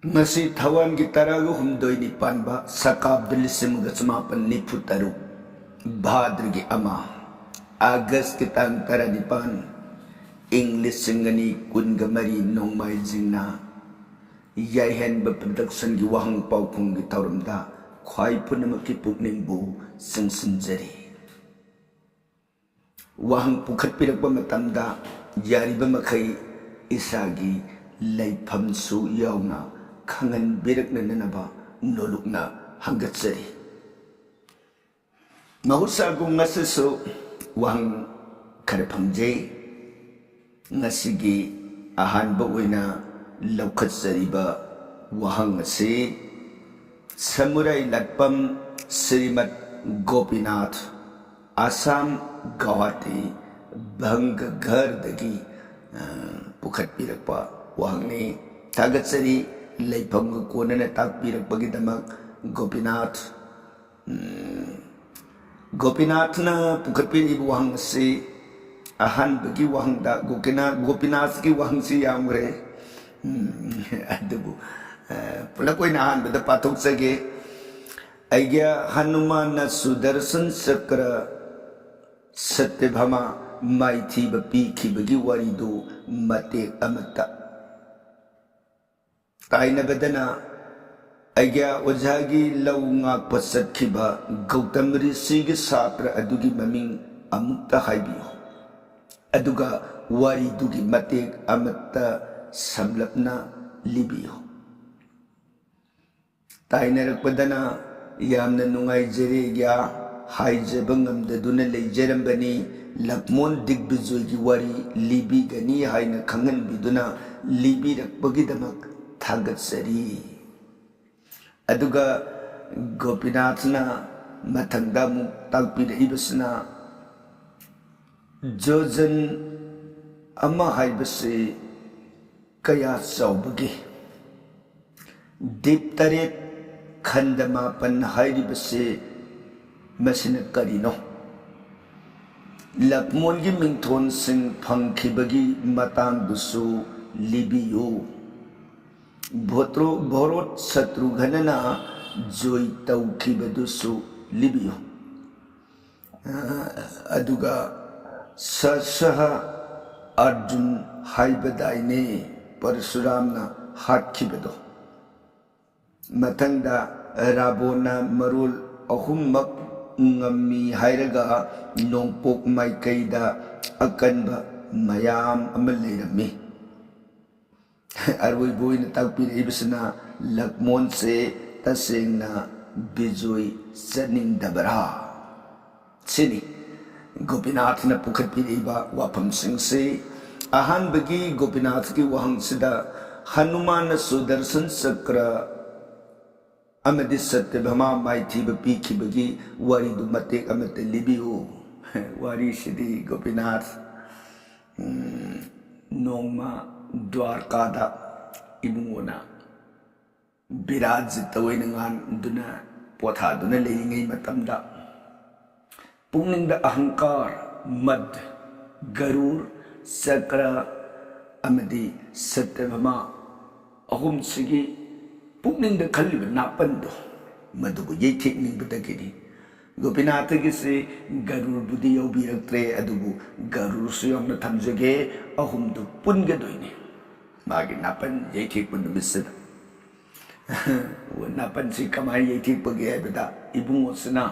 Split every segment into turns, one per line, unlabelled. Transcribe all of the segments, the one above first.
ngasi thawan gi taraga humdoi ni panba sakab dilisim ga samapan ni putaru bhadra gi ama August ki tang tara ni pan English singani kun ga mari nongmai jingna yai hen ba production gi wahang pau phung gi tawramda khwai punama ki pukning bu singsinjari wahang pukhat pirakba matamda yariba makai isagi laifam su yauna khangan birakna nanaba nolukna hangatsari mahusa gu ngasisu wahang karapamje ngasigi ahanba oina laukatsariba wahang asi samurai latpam Srimat Gopinath Assam Guwahati Bhangaghar dagi pukhat pirakpa wahangni thagatsari laifam ga konana takpirakpagi damak Gopinath na pukhat piribu wahang si ahan bagi wahang da Gopinath ki wahang si yamre adubu pulakoi na ahan bada patok sage aigya Hanuman na Sudarshan Chakra Satyabhama maithi ba pikibagi waridu matek amata taina badana aigya ojagi law ngakpa satkiba Gautam Rishi gi satra adugi maming amukta haibiyo aduga waridu gi matek amata samlapna libiyo taina rakpadana yamna nungaijare gya haijaba ngamdaduna leijarambani Lakmon Digbijoy gi wari libi gani haina khanganbiduna libi rakpagidamak thagatsari aduga Gopinathna mathangda mu takpiraibasna jojan ama haibase kaya chaubagi dip taret khandamapan hairibase masina karino Lakmon gi mingthon sing phangkhibagi matang busu libiyo Bharat Shatrughanana joy tawkhibadusu libiyo aduga sasaha Arjun haibadaine Parashuramna hatkhibado mathangda Ravana marul ahummak ngami hairaga nongpok maikaida akanba mayam ama leirami arwoi boina takpiraibasna Lakmon se tasengna bijoy chaningdabara sini Gopinath na pukhat piraiba wafam singse ahanbagi Gopinath ki wahang sida Hanuman na Sudarshan Chakra amadi Satyabhama maithiba pikibagi waridu matek amata libiyo wari sidi Gopinath nongma Dwarkada ibungona birajita wainangan duna potha duna leiringai matamda pungningda ahankar mad garur sakra amadi Satyabhama ahum sigi pungningda khalliba napando madubu yeithekningbadagini Gopinath gi se garur budi yaubiraktre adubu garur su yamna thamjage ahumdu pungadoini magi napan yeithekpa numisida napan si kamai yeithekpage haibada ibungosna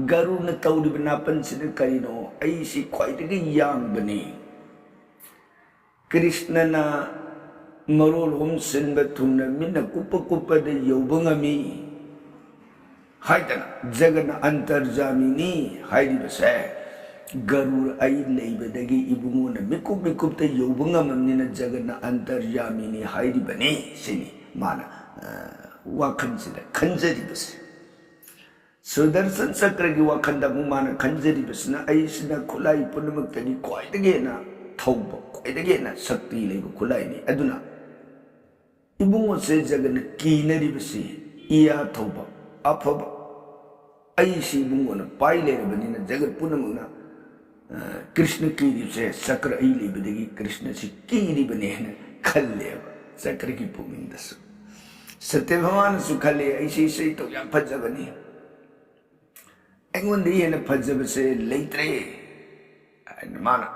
garur na tawriba napan sina karino ai si khwaidagi yangbani Krishna na marol hom sinba thumna mina kupa da yaubangami haidana jagana antarjamini hairibase garur ai leibadagi ibungona mikup ta yaubangamamnina jagana antarjamini hairibani sini mana wakhansida khanjaribase Sudarshan Chakra gi wakhanda mu mana khanjaribasna ai sina khulai punamaktani khwaidagi na thauba khwaidagi na shakti leiba khulai ni aduna ibungo se jagana kinaribase iya thauba afaba aisi bungona pai leirabani jagat punamuna Krishna kiribse sakra ai leibadagi Krishna si kiribane na khalle sakra ki pumingdasu ꯁꯇ꯭ꯌꯚꯥꯃꯥꯅꯁꯨ ꯈꯜꯂꯤ ꯑꯩꯁꯤ ꯏꯁꯩ ꯇꯧ ꯌꯥꯝ ꯐꯖꯕꯅꯤ, ꯑꯩꯉꯣꯟꯗ ꯍꯦꯟꯅ ꯐꯖꯕꯁꯦ ꯂꯩꯇ꯭ꯔꯦ ꯍꯥꯏꯅ ꯃꯥꯅ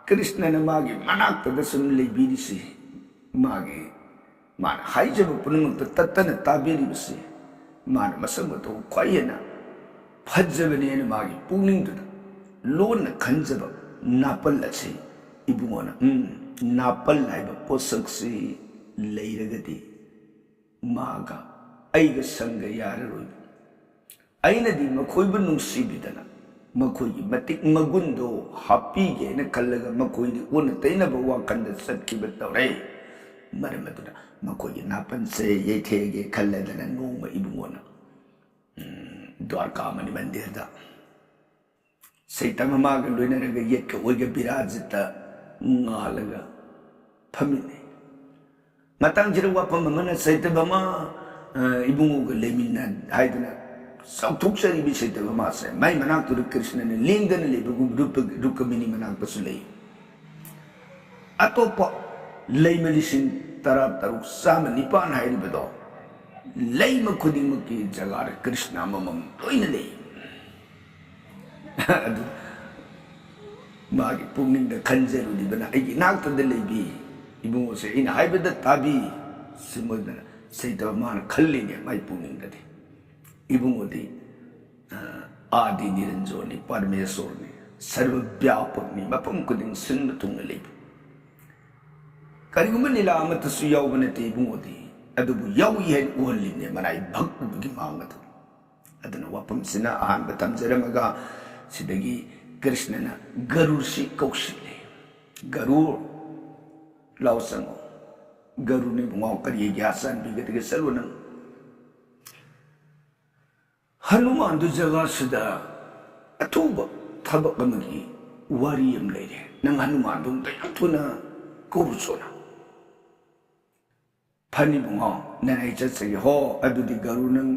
ꯀ꯭ꯔꯤꯁꯅꯅ ꯃꯥꯒꯤ ꯃꯅꯥꯛꯇꯗ ꯁꯨꯝ ꯂꯩꯕꯤꯔꯤꯁꯤ, ꯃꯥꯅ ꯍꯥꯏꯖꯕ ꯄꯨꯝꯅꯃꯛꯇ ꯇꯠꯇꯅ ꯇꯥꯕꯤꯔꯤꯕꯁꯤ, ꯃꯥꯅ ꯃꯁꯛ ꯃꯇꯧ ꯈ꯭ꯋꯥꯏ ꯍꯦꯟꯅ ꯐꯖꯕꯅꯦꯅ ꯃꯥꯒꯤ ꯄꯨꯛꯅꯤꯡꯗꯨꯗ ꯂꯣꯟꯅ ꯈꯟꯖꯕ ꯅꯥꯄꯜ ꯑꯁꯤ ꯏꯕꯨꯡꯉꯣꯅ ꯅꯥꯄꯜ ꯍꯥꯏꯕ ꯄꯣꯠꯁꯛꯁꯤ ꯂꯩꯔꯒꯗꯤ 마가 아이가 상가 야르로이 아이나디 마코이부 농시비다나 마코이 마틱 마군도 하피게나 칼라가 마코이디 오나 때나바 와칸다 삿키베타레 마르마두나 마코이 나판세 예테게 칼라다나 노마 이붕오나 द्वारकामनि मंदिरदा सैतम माग लोइनरगा येटका ओइगा बिराजिता ngalga famine matang jira wapam mana saitabama ibungu ga lemina haidana sautuksari bi saitabama se mai manak tu krishna ne lingana le rukamini manak pasulei atopa leimalisin tarap taruk sama nipan haidibado leima khudimaki jagar krishna mamam loina lei adu magi pungninda khanjeru dibana ai nakta de leibi ibungo se ina haibada tabi simodana seita man khallini mai pungninda de ibungo de adi niranjoni parmeshwarni sarva vyapakni mapam kuding sinna tungna leibi kariguma nila amata su yawbana te ibungo de adubu yawi hen uhalline manai bhaktugi mangatu adana wapam sina ahan batam jaramaga sidagi कृष्णना Garuda से कौशले गरुड़ लाओ संगो गरुड़ ने बुआओ करिए ज्ञासन बिगड़ के Sullivan Hanuman दो जगह सदा अथुब थबक मगी वारी यम लेरे नंग हनुमान दो तयथुना कोरुसोना फनी बुआओ ननै चसे हो अदुदि गरुड़ नंग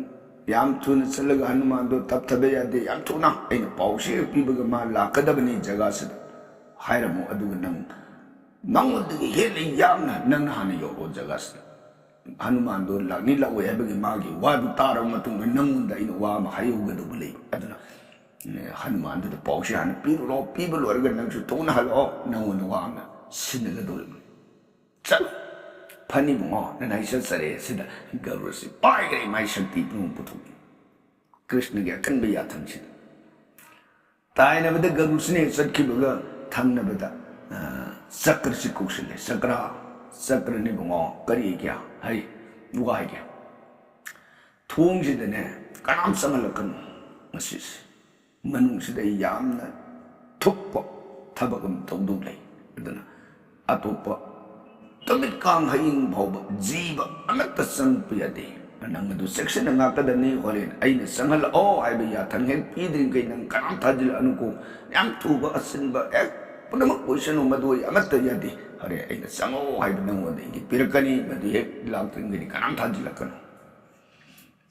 याम थुन चलगा हनुमान दो तब तबे यादे याम थुना ऐना पाउसे पीबगा मा लाकदबनी जगह से हायरमो अदुग नंग नंगदगी हेले यामना नंग हाने योरो जगह से हनुमान दो लागनी लावे हैबगी मागी वादु तारो मतुंग नंगुंदा इन वा मा हायोगदो बले अदना हनुमान दो पाउसे हाने पीरो पीबलो अरगा नंगसु तोना हलो नंगुन वाना सिनगदो चल फनी बुआ ननाई सरे सिदा गरुड़ से पाई गई माई शक्ति पुथु कृष्ण के अकन भी याथन से ताई ने बता गरुड़ से सटकी बगा थम ने बता सक्र से कौशल सक्र ने बुआ करिए क्या है बुआ है क्या थोंग से दने काम संगलकन मसीस मनुष्य से दे याम न थुप थबकम तोंदुम ले दना अतोप तमित काम हयिंग भौब जीव अमत संपयदे नंग दु सेक्शन नाकदनी होलेन आइने संहल ओ हाइबे या थनहेन पीद्रिंग कै नंग कनाम थाजिल अनुको याम थुबा असिनबा एक पुनम क्वेश्चन मदोय अमत यदि हरे आइने संगो हाइबे नंगोदे गी पिरकनी मदि एक लांत्रिंग गी कनाम थाजिल कनो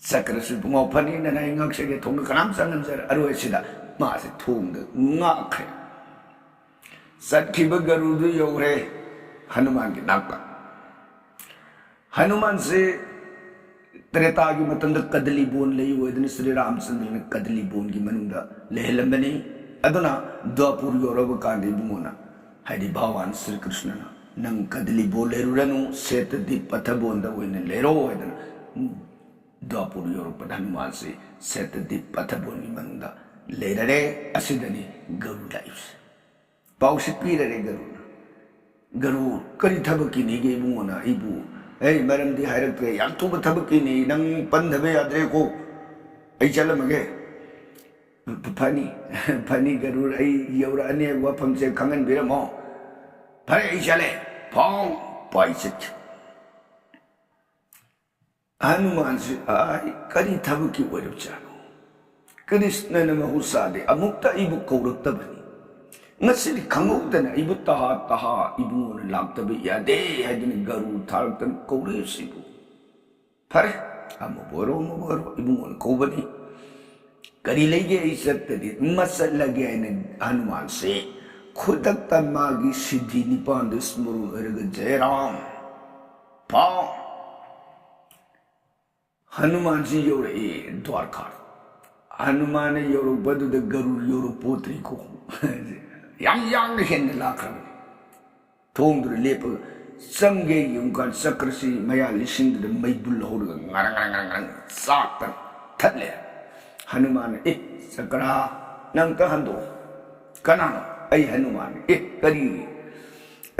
सकरसु बुंगो फनी ननाय ngakse थोंग कनाम संगन जर अरोय सिदा मासे थोंग ngakre सत्खिब गरुदु योरे हनुमान के नाका हनुमान से त्रेता की मतंद कदली बोन ले हुए दिन श्री रामचंद्र ने कदली बोन की मनुंदा लेहलंबनी अदुना द्वापुर योरब कांडी बुमोना हरि भगवान श्री कृष्ण नंग कदली बोन लेरुरनु सेत दी पथ बोन दा होइने लेरो होइदन द्वापुर योरब हनुमान से सेत दी पथ बोन की मनुंदा लेररे असिदनी गरुड़ लाइफ पाउस पीररे गरुड़ गरुड़ करी थबकी नहीं गई बुना इबू ए मरमदी हायरक्रे याम तुब थबकी नहीं नंग पंधबे याद्रे को ऐ चलमगे फनी गरुड़ ऐ यौरा अने वफम से खंगन बिरमो फरे ऐ चले फोंग पाइसच हनुमान से आई करी थबकी वरब चानो कृष्ण न महुसादे अमुक्ता इबू कौरक्तबनी नसिल खंगौदना इबु तहा इबुन लाक्तबे यादे हाइदनि गरु थारतन कौरे सिबु फरे अमो बोरो इबुन कौबनी करी लेगे इसतदि मसल लगे ने हनुमान से खुदक मागी सिद्धि निपान स्मरु अरग जय राम पा हनुमान जी योरे द्वारका हनुमान योरो बदुद गरुड़ योरो पोत्री को yang hen lakram thong du lep sange yung kan sakrasi maya lising de mai bul ho ngarang ngarang ngarang sak tan thatle hanuman sakra nang ta hando kana ai hanuman kari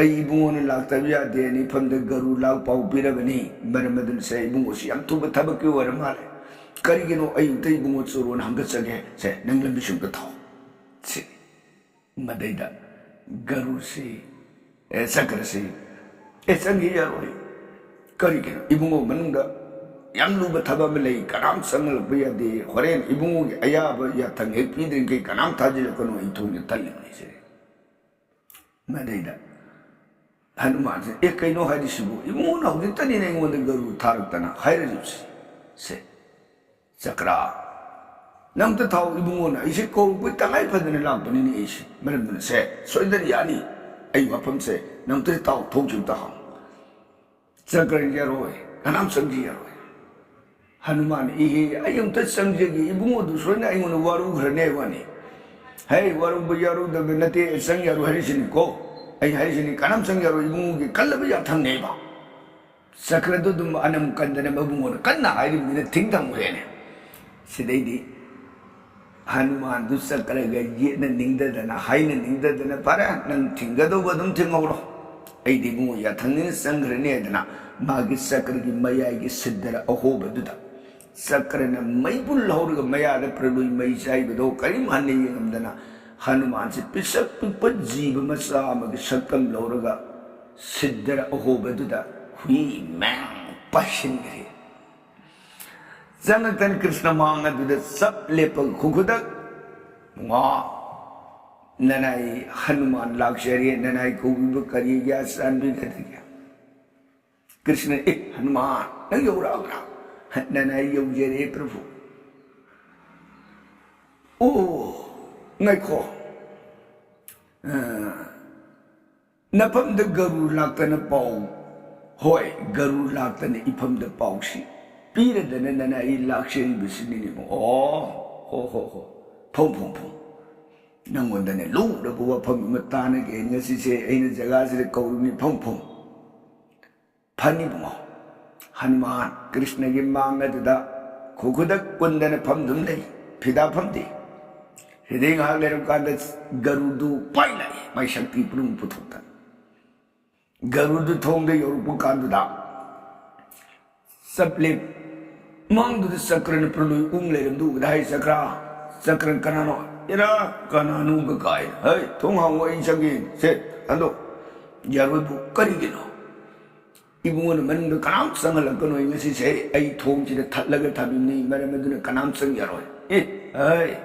ai bungon lak ta ya de ni pham de garu lak pau piragani baramadun se bungo si am tu thabak ki war male kari gino ai tai bungo churon hang ga chage se nang lam bisum ka thaw si Madaida garu se sakra se sangi yaroi kari ke ibungo manungda yang lu bathaba me lei kanam sangal biya de horen ibungo ge aya ba ya thang ek pidrin ke kanam thajil kono itu ne talli ne se Madaida hanuman se kaino hadi sibu ibungo na hudin tani ne ngon de garu tharak tana haira jus se sakra Nam ta thau ibungo na isi ko bu tangai phadane lam bani ni isi maram na se soidan yani ai wapam se nam ta tau thong chu ta ham sakran ya roi kanam samji ya roi hanuman ayum ta samji gi ibungo du soina ai ngona waru ghane wani hey waru bu yaru da nate sang yaru harisin ko ai harisin kanam sang yaru ibungo gi kallaba ya thang nei ba sakra du dum anam kandana mabungo kanna ai ni ting dang re ne sidai di Hanuman du sakra ga ye na ningda dana hai na ningda dana para nang tinga do badum tingawro ai di mu ya thangni sangra ne dana magi sakra gi maya gi siddara aho baduda sakra na mai bul hor ga maya da pralui mai sai do karim hanne yengam dana Hanuman se pisak pipa jiba masa ma gi sakam lorga siddara aho baduda hui mang pashin gri Janatan Krishna Manga do the sub lepal kukudak nga nanai Hanuman Lakshari nanai Kubu Kariya Sanbi Kataya Krishna Hanuman Nayora nanai Yojere Prabhu Oh Naiko Napam the Garu Laktana Pau Hoi Garu Laktana Ipam the Paushi Pira dana nana I lakshari bisini ni mo ho pom nangon dana lu da buwa pom matana ke ngasi se aina jaga se kauru ni pom phani mo Hanuman Krishna gi manga da kokudak kundana pom dum nei phida pom di hiding ha lerum kanda garudu pai lai mai shakti prung puthota garudu thong de yoru kandu da saplip Mang du sakran pralui lerum du dai sakran kanano ira kananu ga kai hey thong hang wai changi se ando yaru bu kari gino ibungon man du kanam sangal kono ingasi se ai thong ji da thatlaga thabi ni maram du kanam sang yaro hey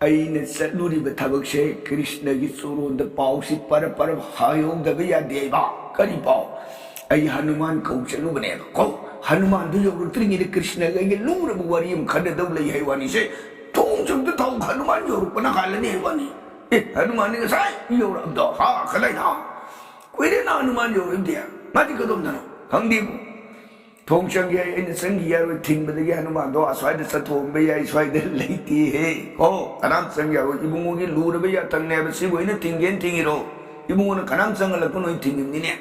ai ne saluri ba thabak se Krishna gi suru da pau si par hayo da ya deba kari pau ai Hanuman kau chelu bane ko Hanuman do yoru tringi de Krishna ga ye lura bu wariyam khada dawla ye wani se thong chum de thong Hanuman yoru pana khala ne wani Hanuman ni sai yoru abdo ha khalai na koi de na Hanuman yoru dia mati ko dom na khangdi thong chang ye in sang ye ro thing ba de Hanuman do aswai de sa thong ba ye swai de leiti he ko kanam sang ya ro ibungu gi lura ba ya tang ne ba si bo ina tingen tingiro ibungu na kanam sang la ko no tingin ni ne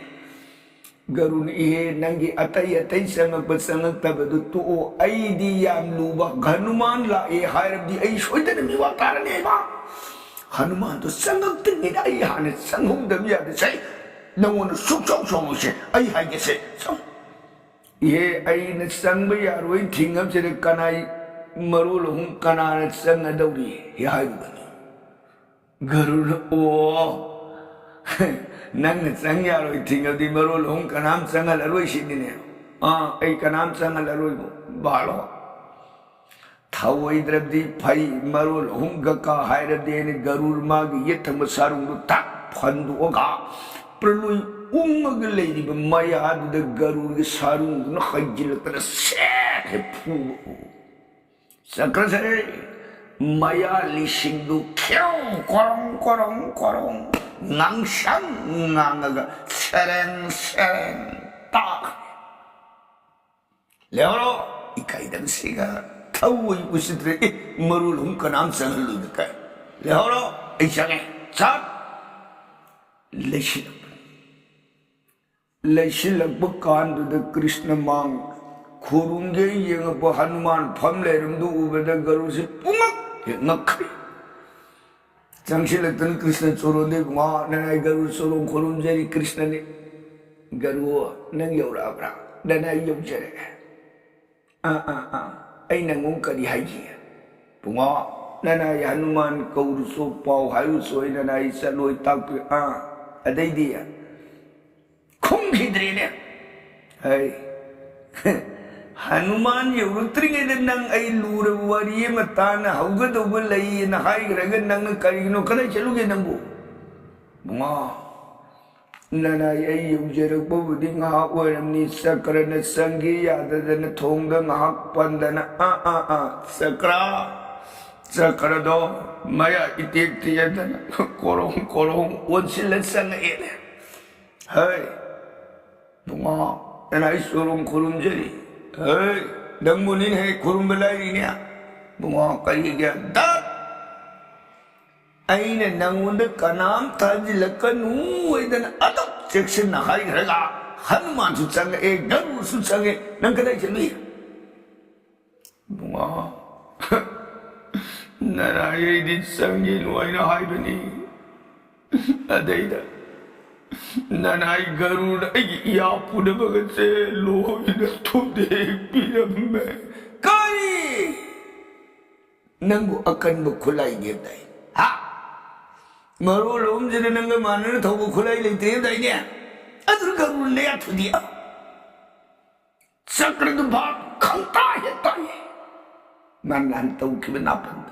Garun nangi atai sangak bersangak tabadu tuo ai diam luba Hanuman la harap di ai soida mi watara ne ba Hanuman to sangak tingi ai hane sanghung dam ya de sai nawon suk chong se ai hai ge se so ai na sang ba ya roi thingam se kanai marul hum kana sang adawri ya hai ba Garun nang sang ya roi tinga di marul hong kanam sangal aroi sini ne ai kanam sangal aroi balo thawai drabdi phai marul hong ka haira de ne garur mag ye tham sarung ta phandu ga pralui umag leidi ba maya de garur ge sarung na khajil tra se he phu sakra maya lising du kyong korong ngang sang ngang sereng tak lero 이카이당 씨가 타우이 부시들에 머를 훔쳐남 상을루니까 레호로 이상해 자 레실럭 간두드 Krishna 망 고룬게 영어 하누만 밤레름도 우베다 가루시 뿡악 넉크리 장실럭던 Krishna चोरोंदे मा ननाई गारू चोरों 고룬제리 कृष्णने गारू नंग यौराब्रा ननाई यौजरे अई नंगों करी हाइजी पुंगा ननाई हनुमान कौरुसो पाव हायुसो ननाई सलोई ताकपि अदैदिया 콩기들이네. 아이, 하누만 여우트링에 난 아이 루르 와리에 맞다나 하우가도 벌레이나 하이그라가 나는 까리노 그래 절루게 남고. 뭐 나나 아이 용제력 보부디 가 원니 사크라나 상기 야다다나 통당 학반다나 사크라 사크라도 마야 이티티야다나 고롱고롱 원실레 상에네. 하이 bunga nanai surung kurum jari hei dangmunin hei kurum belai ni bunga kali dia dat aina nangunda kanam taji lakanu idan adak section na hai raga hanuman sutsang garu sutsang nang kadai jeli bunga nanai di sangin waina hai bani adaida ननाई Garuda या पुणे भगत से लोही न तो देख पीरम में काई नंगो अकन बो खुलाई गेदाई हा मरो लोम जने नंग मानने तो वो खुलाई लेते हैं दाई ने अदर गरुड़ ले आठ दिया सक्र तो भाग खंता है ताई ननाई तो कि बना पंद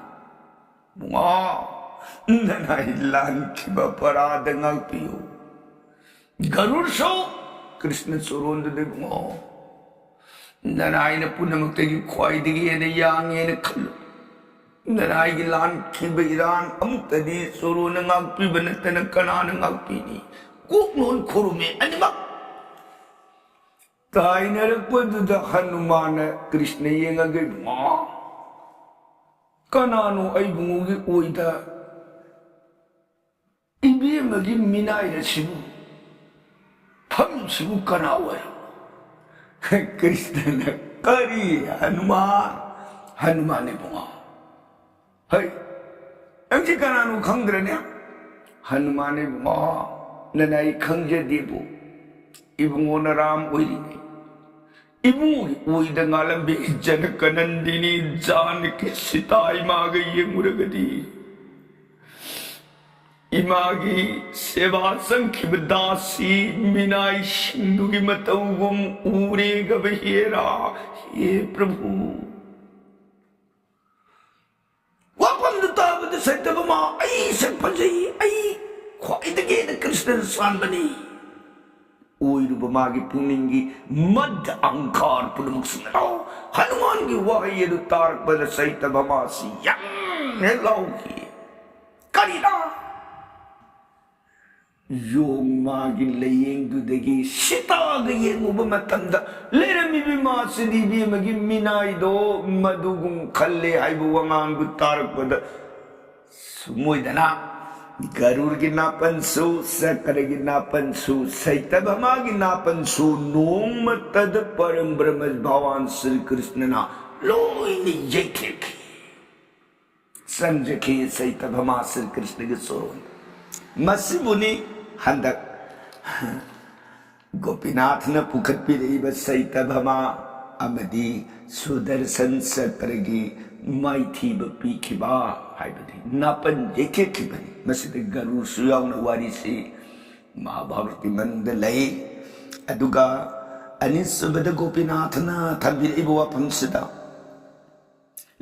बुआ ननाई लान की बपरा दंगल पियो गरुड़ सो कृष्ण चोरोंद देखो ननाई ने पुनमुक्ति की ख्वाई दिगी है यांगे ने खल्लो ननाई की लान की बेरान अमुक्तदी चोरो ने गापी बनते न कना ने गापी नी कुकनोन खुरु में अनिमा ताई ने रखपद हनुमान कृष्ण ये गगे मां कनानो आई बुंगी ओइदा इबे मगी मिनाई रशिबु हमसिबु कनावरो कृष्ण ने करी हनुमान ने बुआ हई अंजी कनानु खंगद्रने हनुमान ने बुआ ननाई खंगजे देबु इबुंगो राम ओइरिने इबुंगी ओइदा ngalambे जनक नंदिनी जानकी सीता इमागे येंगुरगदी इमागी सेवा संखिब दासी मिनाई सिंधुगी मतौगुम ऊरे गबहेरा हे प्रभु वापन ताबद सत्यबमा आई संपजई आई ख्वाइदगे कृष्ण स्वानबनी ओइरुबमागी पुनिंगी मध्य अंकार पुनमुक्सुनाओ हनुमान की वाही तारक बद सैतबमासी यम हेलाउकी करीना योग मागी लेयेंग दुदगी सिताग येंगुब मतंदा लेरमी मासदी मगी मिनाई दो मधुगुं खल्ले हाइबु वंगांग तारक बद सुमोइदना गरुड़ की नापनसु सकरे की नापनसु सैतभमा की नापनसु नोम तद परम ब्रह्म भगवान श्री कृष्ण ना लोइनी येखे संजके सैतभमा श्री कृष्ण के सोरों मसिबुनी हंदक गोपीनाथ ने पुखत पी रही बस सैतभमा अमदी सुदर्शन सकरगी माइथी बपी खिबा हाय बदी नापन येखे खिबनी मसिद गरु सुयाव न वारी से महाभारती मंद लई अदुगा अनिसबद गोपीनाथ ना थबिर इबवा पंसदा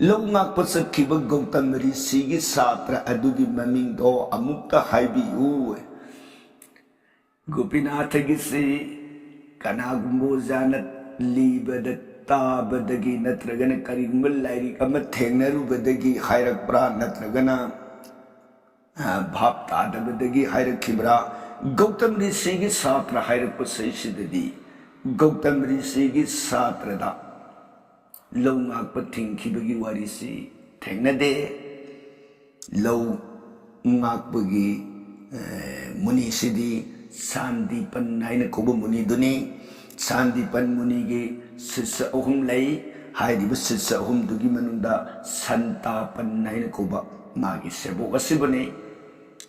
लौंगाक पसखिब गौतम ऋषि की छात्र अदुगी ममिंग दो अमुक्ता हाइबियु गोपीनाथ की से कनागुंबो जानत लीबद ताबदगी नत्रगन करिगुंबल लाइरी अम थेंगनरुबदगी हायरकप्रा नत्रगना भाप तादबदगी हायरखिब्रा गौतम ऋषि की छात्र हायरक पसैसिददी गौतम ऋषि की छात्रदा ꯂꯧ ꯉꯥꯛꯄ ꯊꯤꯡꯈꯤꯕꯒꯤ ꯋꯥꯔꯤꯁꯤ ꯊꯦꯡꯅꯗꯦ ꯂꯧ ꯉꯥꯛꯄꯒꯤ ꯃꯨꯅꯤꯁꯤꯗꯤ ꯁꯥꯟꯗꯤꯄꯟ ꯍꯥꯏꯅ ꯀꯧꯕ ꯃꯨꯅꯤꯗꯨꯅꯤ ꯁꯥꯟꯗꯤꯄꯟ ꯃꯨꯅꯤꯒꯤ ꯁꯤꯁ꯭ꯌ 3 ꯂꯩ ꯍꯥꯏꯔꯤꯕ ꯁꯤꯁ꯭ꯌ 3ꯗꯨꯒꯤ ꯃꯅꯨꯡꯗ ꯁꯟꯇꯥꯄꯟ ꯍꯥꯏꯅ ꯀꯧꯕ ꯃꯥꯒꯤ ꯁꯦꯕꯣꯛ ꯑꯁꯤꯕꯨꯅꯤ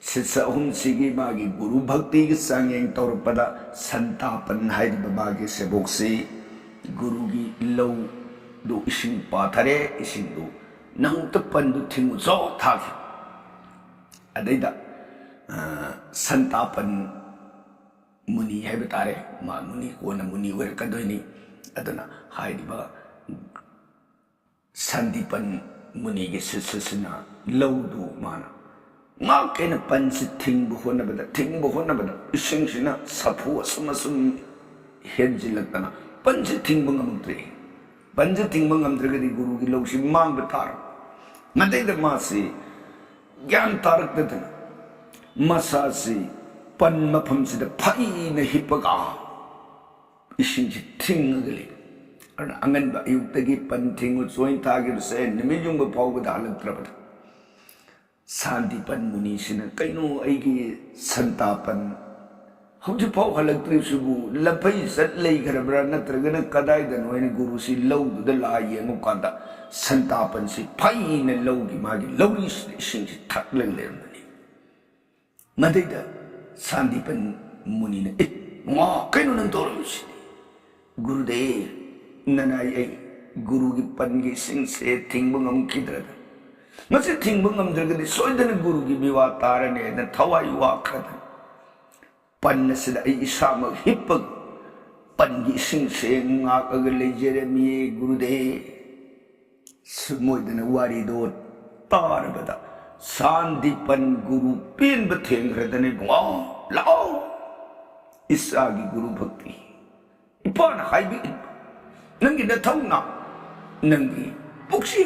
ꯁꯤꯁ꯭ꯌ 3ꯁꯤꯒꯤ ꯃꯥꯒꯤ ꯒꯨꯔꯨ ꯚꯛꯇꯤꯒꯤ ꯆꯥꯡꯌꯦꯡ ꯇꯧꯔꯛꯄꯗ ꯁꯟꯇꯥꯄꯟ ꯍꯥꯏꯔꯤꯕ ꯃꯥꯒꯤ ꯁꯦꯕꯣꯛꯁꯤ ꯒꯨꯔꯨꯒꯤ ꯂꯧꯗꯨ ꯏꯁꯤꯡ ꯄꯥꯊꯔꯦ ꯏꯁꯤꯡꯗꯨ ꯅꯪꯇ ꯄꯟꯗꯨ ꯊꯤꯡꯉꯨ ꯆꯣ ꯊꯥꯈꯤ ꯑꯗꯩꯗ ꯁꯟꯇꯥꯄꯟ ꯃꯨꯅꯤ ꯍꯥꯏꯕ ꯇꯥꯔꯦ ꯃꯥ ꯃꯨꯅꯤ ꯀꯣꯟꯅ ꯃꯨꯅꯤ ꯑꯣꯏꯔꯛꯀꯗꯣꯏꯅꯤ ꯑꯗꯨꯅ ꯍꯥꯏꯔꯤꯕ ꯁꯟꯗꯤꯄꯟ ꯃꯨꯅꯤꯒꯤ ꯁꯤꯁ꯭ꯌꯁꯤꯅ ꯂꯧꯗꯨ ꯃꯥꯅ ꯉꯥꯛꯀꯦꯅ ꯄꯟꯁꯤ ꯊꯤꯡꯕ ꯍꯣꯠꯅꯕꯗ ꯏꯁꯤꯡꯁꯤꯅ ꯁꯥꯐꯨ ꯑꯁꯨꯝ ꯍꯦꯟꯖꯤꯜꯂꯛꯇꯅ ꯄꯟꯁꯤ ꯊꯤꯡꯕ ꯉꯝꯗ꯭ꯔꯦ ꯄꯟꯁꯤ ꯊꯤꯡꯕ ꯉꯝꯗ꯭ꯔꯒꯗꯤ ꯒꯨꯔꯨꯒꯤ ꯂꯧꯁꯤ ꯃꯥꯡꯕ ꯇꯥꯔ ꯃꯗꯩꯗ ꯃꯥꯁꯤ ꯒ꯭ꯌꯥꯟ ꯇꯥꯔꯛꯇꯗꯅ ꯃꯁꯥꯁꯤ ꯄꯟ ꯃꯐꯝꯁꯤꯗ ꯐꯩꯅ ꯍꯤꯞꯄꯒ 이신지 팅어글리 안간바 육덕이 빤팅을 조인타기로서 누미중부 보고도 알았더라고도 산디pan 무니시는 까이노 아이기 산타pan hꯧꯖꯤꯛꯐꯥꯎ ꯍꯜꯂꯛꯇ꯭ꯔꯤꯕꯁꯤꯕꯨ ꯂꯐꯩ ꯆꯠ ꯂꯩꯈ꯭ꯔꯕ꯭ꯔꯥ ꯅꯠꯇ꯭ꯔꯒꯅ ꯀꯗꯥꯏꯗ ꯅꯣꯏꯅ ꯒꯨꯔꯨꯁꯤ ꯂꯧꯗꯨꯗ ꯂꯥꯛꯑ ꯌꯦꯡꯉꯨꯀꯥꯟꯗ ꯁꯟꯇꯥꯄꯟꯁꯤ ꯐꯩꯅ ꯂꯧꯒꯤ ꯃꯥꯒꯤ ꯂꯧꯔꯤꯁꯤꯗ ꯏꯁꯤꯡꯁꯤ ꯊꯛꯂꯒ ꯂꯩꯔꯝꯕꯅꯤ ꯃꯗꯩꯗ ꯁꯥꯟꯗꯤꯄꯟ ꯃꯨꯅꯤꯅ ꯉꯥ ꯀꯩꯅꯣ ꯅꯪ ꯇꯧꯔꯝꯃꯤꯁꯤꯗꯤ ꯒꯨꯔꯨꯗꯦꯕ ꯅꯅꯥꯏ ꯑꯩ ꯒꯨꯔꯨꯒꯤ ꯄꯟꯒꯤ ꯏꯁꯤꯡꯁꯦ ꯊꯤꯡꯕ ꯉꯝꯈꯤꯗ꯭ꯔꯗ ꯃꯁꯤ ꯊꯤꯡꯕ ꯉꯝꯗ꯭ꯔꯒꯗꯤ ꯁꯣꯏꯗꯅ ꯒꯨꯔꯨꯒꯤ ꯃꯤꯋꯥ ꯇꯥꯔꯅꯦꯅ ꯊꯋꯥꯏ ꯋꯥꯈ꯭ꯔꯗꯅ ꯄꯟ ꯑꯁꯤꯗ ꯑꯩ ꯏꯁꯥꯃꯛ ꯍꯤꯞꯄꯒ ꯄꯟꯒꯤ ꯏꯁꯤꯡꯁꯦ ꯉꯥꯛꯑꯒ ꯂꯩꯖꯔꯝꯃꯤ ꯒꯨꯔꯨꯗꯦꯕ ꯁꯨꯃꯣꯏꯗꯅ ꯋꯥꯔꯤꯗꯣ ꯇꯥꯔꯕꯗ ꯁꯥꯟꯗꯤꯄꯟ ꯒꯨꯔꯨ ꯄꯦꯟꯕ ꯊꯦꯡꯈ꯭ꯔꯗꯅ ꯏꯕꯨꯡꯉꯣ ꯂꯥꯛꯑꯣ ꯏꯁꯥꯒꯤ ꯒꯨꯔꯨ ꯚꯛꯇꯤ ꯏꯄꯥꯅ ꯍꯥꯏꯕ ꯏꯟꯕ ꯅꯪꯒꯤ ꯅꯊꯧꯅ ꯅꯪꯒꯤ ꯄꯨꯛꯁꯤ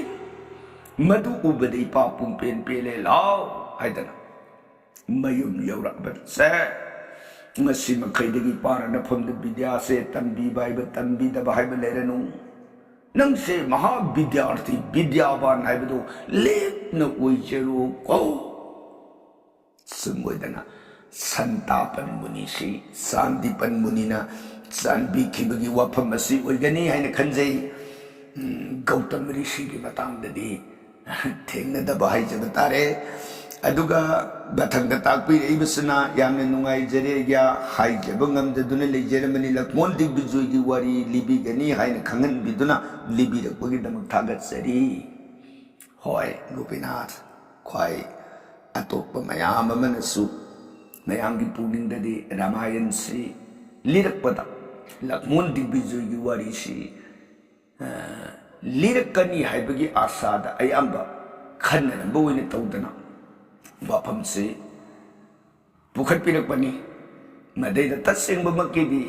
ꯃꯗꯨ ꯎꯕꯗ ꯏꯄꯥ ꯄꯨꯡꯄꯦꯟ ꯄꯦꯜꯂꯦ ꯂꯥꯎ ꯍꯥꯏꯗꯅ ꯃꯌꯨꯝ ꯌꯧꯔꯛꯑꯕꯗ ꯁꯦ ꯉꯁꯤ ꯃꯈꯩꯗꯒꯤ ꯏꯄꯥꯅ ꯅꯐꯝꯗ ꯕꯤꯗ꯭ꯌꯥꯁꯦ ꯇꯝꯕꯤꯕ ꯍꯥꯏꯕ ꯇꯝꯕꯤꯗꯕ ꯍꯥꯏꯕ ꯂꯩꯔꯅꯨ ꯅꯪꯁꯦ ꯃꯍꯥꯕꯤꯗ꯭ꯌꯥꯔꯊꯤ ꯕꯤꯗ꯭ꯌꯥꯕꯥꯟ ꯍꯥꯏꯕꯗꯨ ꯂꯦꯞꯅ ꯑꯣꯏꯖꯔꯣ ꯀꯣ ꯁꯨꯝ ꯑꯣꯏꯗꯅ ꯁꯟꯇꯥꯄꯟ ꯃꯨꯅꯤꯁꯤ ꯁꯥꯟꯗꯤꯄꯟ ꯃꯨꯅꯤꯅ ꯆꯥꯟꯕꯤꯈꯤꯕꯒꯤ ꯋꯥꯐꯝ ꯑꯁꯤ ꯑꯣꯏꯒꯅꯤ ꯍꯥꯏꯅ ꯈꯟꯖꯩ ꯒꯧꯇꯝ ꯔꯤꯁꯤꯒꯤ ꯃꯇꯥꯡꯗꯗꯤ ꯊꯦꯡꯅꯗꯕ ꯍꯥꯏꯖꯕ ꯇꯥꯔꯦ ꯑꯗꯨꯒ ꯃꯊꯪꯗ ꯇꯥꯛꯄꯤꯔꯛꯏꯕꯁꯤꯅ ꯌꯥꯝꯅ ꯅꯨꯡꯉꯥꯏꯖꯔꯦ ꯍꯥꯏꯖꯕ ꯉꯝꯖꯗꯨꯅ ꯂꯩꯖꯔꯝꯕꯅꯤ ꯂꯛꯃꯣꯟ ꯗꯤꯒꯕꯤꯖꯣꯏꯒꯤ ꯋꯥꯔꯤ ꯂꯤꯕꯤꯒꯅꯤ ꯍꯥꯏꯅ ꯈꯪꯍꯟꯕꯤꯗꯨꯅ ꯂꯤꯕꯤꯔꯛꯄꯒꯤꯗꯃꯛ ꯊꯥꯒꯠꯆꯔꯤ ꯍꯣꯏ ꯒꯣꯄꯤꯅꯥꯊ ꯈ꯭ꯋꯥꯏ ꯑꯇꯣꯞꯄ ꯃꯌꯥꯝ ꯑꯃꯅꯁꯨ ꯃꯌꯥꯝꯒꯤ ꯄꯨꯛꯅꯤꯡꯗꯗꯤ ꯔꯥꯃꯥꯌꯟꯁꯤ ꯂꯤꯔꯛꯄꯗ ꯂꯛꯃꯣꯟ ꯗꯤꯒꯕꯤꯖꯣꯏꯒꯤ ꯋꯥꯔꯤꯁꯤ ꯂꯤꯔꯛꯀꯅꯤ ꯍꯥꯏꯕꯒꯤ ꯑꯥꯁꯥꯗ ꯑꯌꯥꯝꯕ ꯈꯟꯅꯔꯝꯕ ꯑꯣꯏꯅ ꯇꯧꯗꯅ ꯋꯥꯐꯝꯁꯤ ꯄꯨꯈꯠꯄꯤꯔꯛꯄꯅꯤ ꯃꯗꯩꯗ ꯇꯁꯦꯡꯕꯃꯛꯀꯤꯗꯤ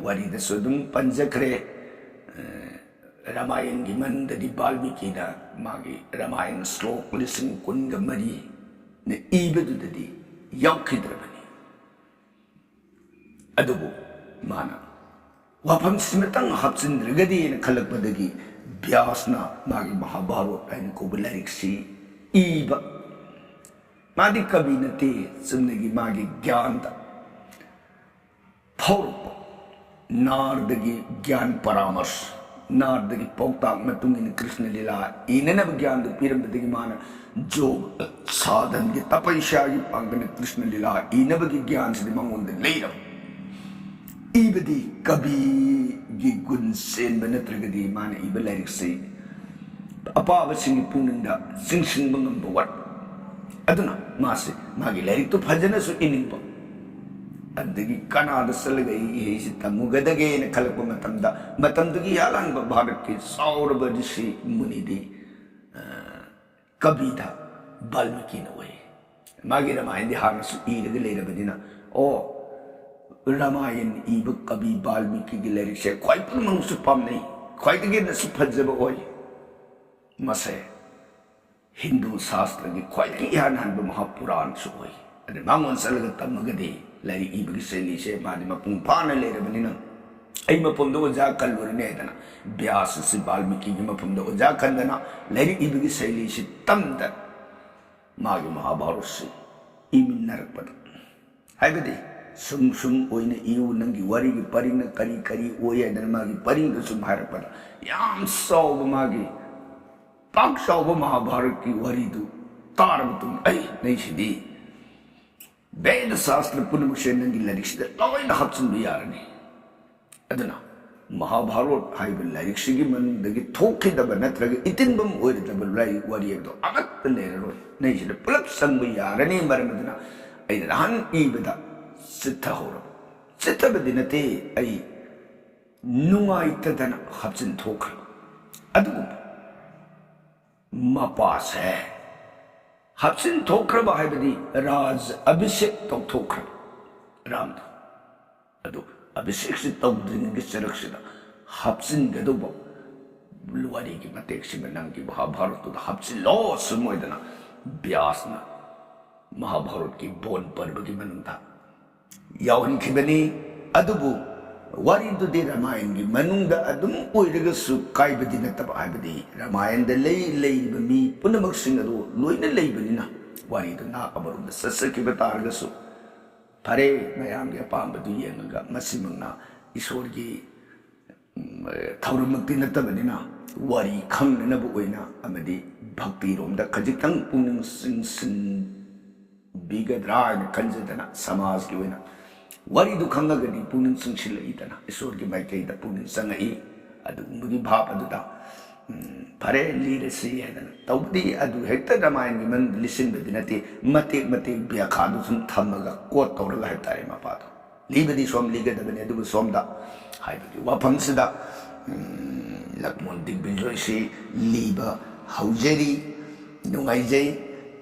ꯋꯥꯔꯤꯗꯁꯨ ꯑꯗꯨꯝ ꯄꯟꯖꯈ꯭ꯔꯦ ꯔꯥꯃꯥꯌꯟꯒꯤ ꯃꯅꯨꯡꯗꯗꯤ ꯕꯥꯜꯃꯤꯀꯤꯅ ꯃꯥꯒꯤ ꯔꯥꯃꯥꯌꯟ ꯁ꯭ꯂꯣꯛ 14,000 ꯅ ꯏꯕꯗꯨꯗꯗꯤ ꯌꯥꯎꯈꯤꯗ꯭ꯔꯕꯅꯤ ꯑꯗꯨꯕꯨ ꯃꯥꯅ ꯋꯥꯐꯝꯁꯤꯃꯇꯪ ꯍꯥꯞꯆꯤꯟꯗ꯭ꯔꯒꯗꯤꯅ ꯈꯜꯂꯛꯄꯗꯒꯤ ꯚ꯭ꯌꯥꯁꯅ ꯃꯥꯒꯤ ꯃꯍꯥꯚꯥꯔꯠ ꯍꯥꯏꯅ ꯀꯧꯕ ꯂꯥꯏꯔꯤꯛꯁꯤ ꯏꯕ मादी कवि नते चुन्नगी मागी ज्ञान दा फौरप नारदगी ज्ञान परामर्श नारदगी पौताक मतुंगिन कृष्ण लीला इननब ज्ञान दु पिरंबदगी मान जोग साधन की तपस्या की पांगन कृष्ण लीला इनबगी ज्ञान से मंगोंद लेरम इबदी कवि गी गुण सेन बनत्रगदी मान इब लाइक से अपावसिंग पुंगंदा सिंगसिंग बंगम बवट अदुना मासे मागी लाइक तो फजनसु इनिंग अदगी कनादा सलगई हेसि तमुगदगे न खलप मतमदगी यालांग भारत के सौरभ ऋषि मुनिदि कविता वाल्मीकि न ओय मागी रामायण दि हानसु इरग लेरबदिना ओ रामायण इब कवि वाल्मीकि गी लाइक से ख्वाइ पुमंगसु पामनै ख्वाइदगे नसु फजब ओय मसे हिंदू शास्त्र की ख्वाइदगी हान हनब महापुराण सु ओय अदे मांगोन सलग तमगदि लाइक इबगी सेली से मादि मपुंग फाना लेरबनिना ꯑꯩ ꯃꯐꯝꯗ ꯑꯣꯖꯥ ꯀꯜꯂꯨꯔꯅꯤ ꯍꯥꯏꯗꯅ ꯕ꯭ꯌꯥꯁꯁꯤ ꯕꯥꯜꯃꯤꯀꯤꯒꯤ ꯃꯐꯝꯗ ꯑꯣꯖꯥ ꯀꯟꯗꯅ ꯂꯥꯏꯔꯤꯛ ꯏꯕꯒꯤ శైలిꯁꯤ ꯇꯝꯗꯅ ꯃꯥꯒꯤ ꯃꯍꯥꯚꯥꯔꯠꯁꯤ ꯏꯃꯤꯟꯅꯔꯛꯄꯗ ꯍꯥꯏꯕꯗꯤ ꯁꯨꯝ ꯁꯨꯝ ꯑꯣꯏꯅ ꯏꯌꯨ ꯅꯪꯒꯤ ꯋꯥꯔꯤꯒꯤ ꯄꯔꯤꯡꯅ ꯀꯔꯤ ꯀꯔꯤ ꯑꯣꯏ ꯍꯥꯏꯗꯅ ꯃꯥꯒꯤ ꯄꯔꯤꯡꯗ ꯁꯨꯝ ꯍꯥꯏꯔꯛꯄꯗ ꯌꯥꯝ ꯆꯥꯎꯕ ꯃꯥꯒꯤ ꯄꯥꯛ ꯆꯥꯎꯕ ꯃꯍꯥꯚꯥꯔꯠꯀꯤ ꯋꯥꯔꯤꯗꯨ ꯇꯥꯔꯕ ꯃꯇꯨꯡꯗ ꯑꯩ ꯅꯪꯁꯤꯗꯤ ವೇದ ಶಾಸ್ತ್ರ ಪುನಃ ನಂಗೆ ಲೈರಿಕ್ಸಿದ ಲೋಯ್ನ ಹಚ್ಚಂದು ಯಾರನಿ ಅದನ್ನ ಮಹಾಭಾರತ ಹಾಯ್ಬ ಲೈರಿಕ್ಸಿಗೆ ಮನದಗೆ ಥೋಕಿದಬ ನತ್ರಗೆ ಇತಿನ್ಬಂ ಓರಿದಬ ಲೈ ವರಿಯದು ಅಗತ್ತ ಲೇರರೋ ನೈಸಿದ ಪುಲಪ್ ಸಂಬ ಯಾರನಿ ಮರಮದನ ಐ ರಹನ್ ಈಬದ ಸಿದ್ಧ ಹೋರ ಸಿದ್ಧಬದಿನತೆ ಐ ನುಂಗಾಯ್ತದನ ಹಚ್ಚನ್ ಥೋಖ ಅದು ಮಪಾಸೆ हप्सिन थोक्रब हाइबदी राज अभिषेक तौथोख्रब राम अदु अभिषेक से तौद्रिंगे चरक्षिदा हप्सिन गदुब लुवारी की मतेक से नंगी महाभारत तो हप्सिन लो सुमोइदना व्यासना महाभारत की बोन पर्व की मनुंदा यावन खिबनी अदुबु वारी दुदे रामायण की मनुंदा अदुम ओइरगसु काइबदी नतब हाइबदी रामायण द लई बमी पुनमक सिंग अदु लोइना लईबनिना वारी दु ना अमरुम ससकी बतारगसु फरे मयाम के पांबदु येंगा मसिमंगना ईश्वर की थौरमक्ति नतबनिना वारी खंगनब ओइना अमदी भक्ति रोमदा खजितंग पुनिंग सिंग बिगद्रान खंजदना समाज की ओइना वारी दु खंगगदी पुनिंग सिंगसिलईदना ईश्वर की माइकैदा पुनिंग संगई अदुगुंबगी भाप अदुदा फरे लीरसी हैदना तौबदी अदु हेक्टर रामायण की मन लिसिनबदी नते मते मते ब्याखादु सुम थमगा कोट तौरगा हैतारे मपादो लीबदी सोम लीगदबने अदुबु सोमदा हाइबदी वाफमसिदा लक्मोन दिग्बिजोयसी लीबा हौजेरी नुंगाइजै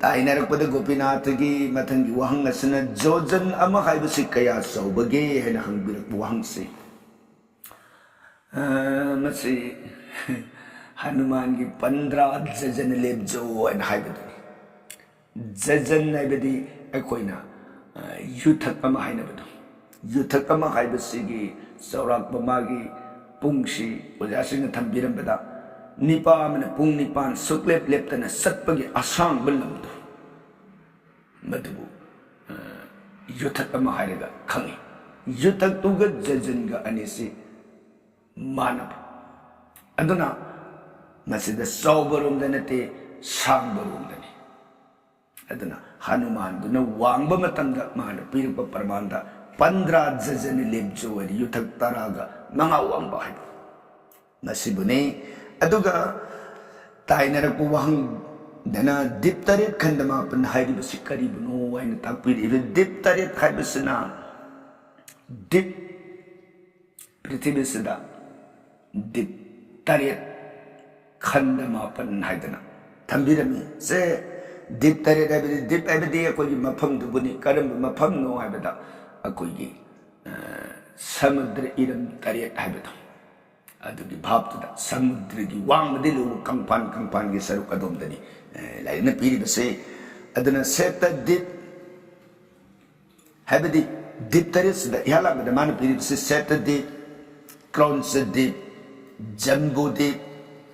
ताइनरकपद गोपीनाथ की मथंग की वहंग असना जोजन अमा हाइबसी कया सौबगे है ना हंगबिरक वहंग से मसी हनुमान की 15 जजन लेब जो एन हाइबदी जजन हाइबदी अकोइना युथक अमा हाइनबदो युथक अमा हाइबसी की सौराक बमागी पुंगसी ओजासिंग थंबिरंबदा निपा मन पुंग निपान सुक्लेप लेप्तना सत्पगी असांग बलमदो मदबु युथक अमा हाइरगा खंगी युथक तुग जजनगा अनिसी मानब अदुना मसिदा सौबरुमदनते सांबरुमदनी अदुना हनुमान दुना वांगब मतंदा मान पिरप परमांदा 15 जजन लेबजो वरी युथक तरागा मंगा वांगबा हाइ मसिबुने अदुगा ताइनरक वहंग दना दीप तरेत खंडमापन हाइरिबसि करिबनो वाइन ताकपिरि दीप तरेत हाइबसना दीप पृथ्वीसदा दीप तरेत खंडमापन हाइदना थंबिरमी से दीप तरेत हाइबदि दीप हाइबदि अकोगी मफम दुबुनि करम मफम नो हाइबदा अकोगी समुद्र इरम तरेत हाइबदो अदुगी भापतुदा समुद्र की वांगदि लो कंपान की सरुक अदोमदनी लाइना पीरिबसे अदुना सेत दीप हाइबदि दीप तरेसदा यालाबदा मान पीरिबसे सेत दीप क्रौंस दीप जम्बू दीप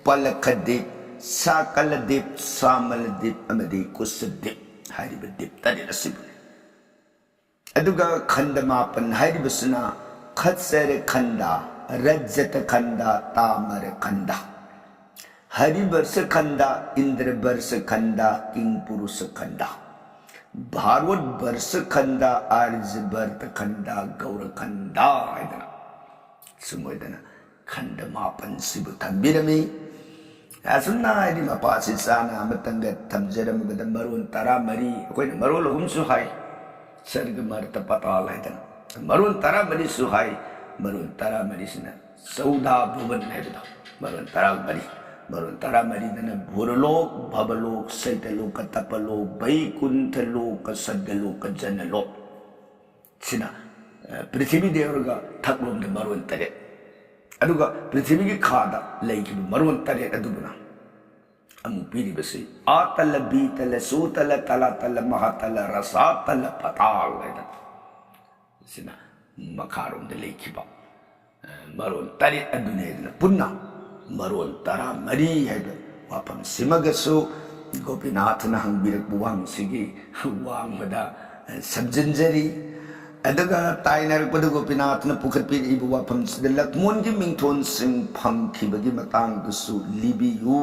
पलक दीप साकल दीप सामल दीप अमदि कुस दीप हाइरिब दीप तरेरसिबुने अदुगा खंडमापन हाइरिबसना खत्सरे खंडा रजत खंडा तामर खंडा हरिवर्ष खंडा इंद्र वर्ष खंडा किंग पुरुष खंडा भारत वर्ष खंडा आर्यवर्त खंडा गौर खंडा हाइदना सुमोइदना खंड मापन सिबु थंबिरमी असुना हाइदि मपासि साना अमतंग थमजरमगद मरोन 13 अखोइना मरोल हुमसु हाइ सर्ग मर्त पताल हाइदना मरोन 13 सु हाइ मरुन 13 सौदा भुवन है मरुन 13 दना भूरलोक भवलोक सैतलोक तपलोक वैकुंठ लोक सद्गलोक जनलोक सिना पृथ्वी देवरगा थकलोम दे मरुन 3 अदुगा पृथ्वी की खादा लेकी मरुन 3 अदुबना अमु पीरिबसे आतल बीतल सूतल तलातल महातल रसातल पताल है सिना मखारों दे लेखिबा मरोन तारी अदुने पुन्ना मरोन तारा मरी है वापम सिमगसु गोपीनाथ न हंगबिरक वांग सिगी वांग बदा समझंजरी अदगा ताइनरपद गोपीनाथ न पुखरपीब वाफम लक्ष्मण की मिंगथोन सिंह फंखिबगी मतंग दुसु लिबियु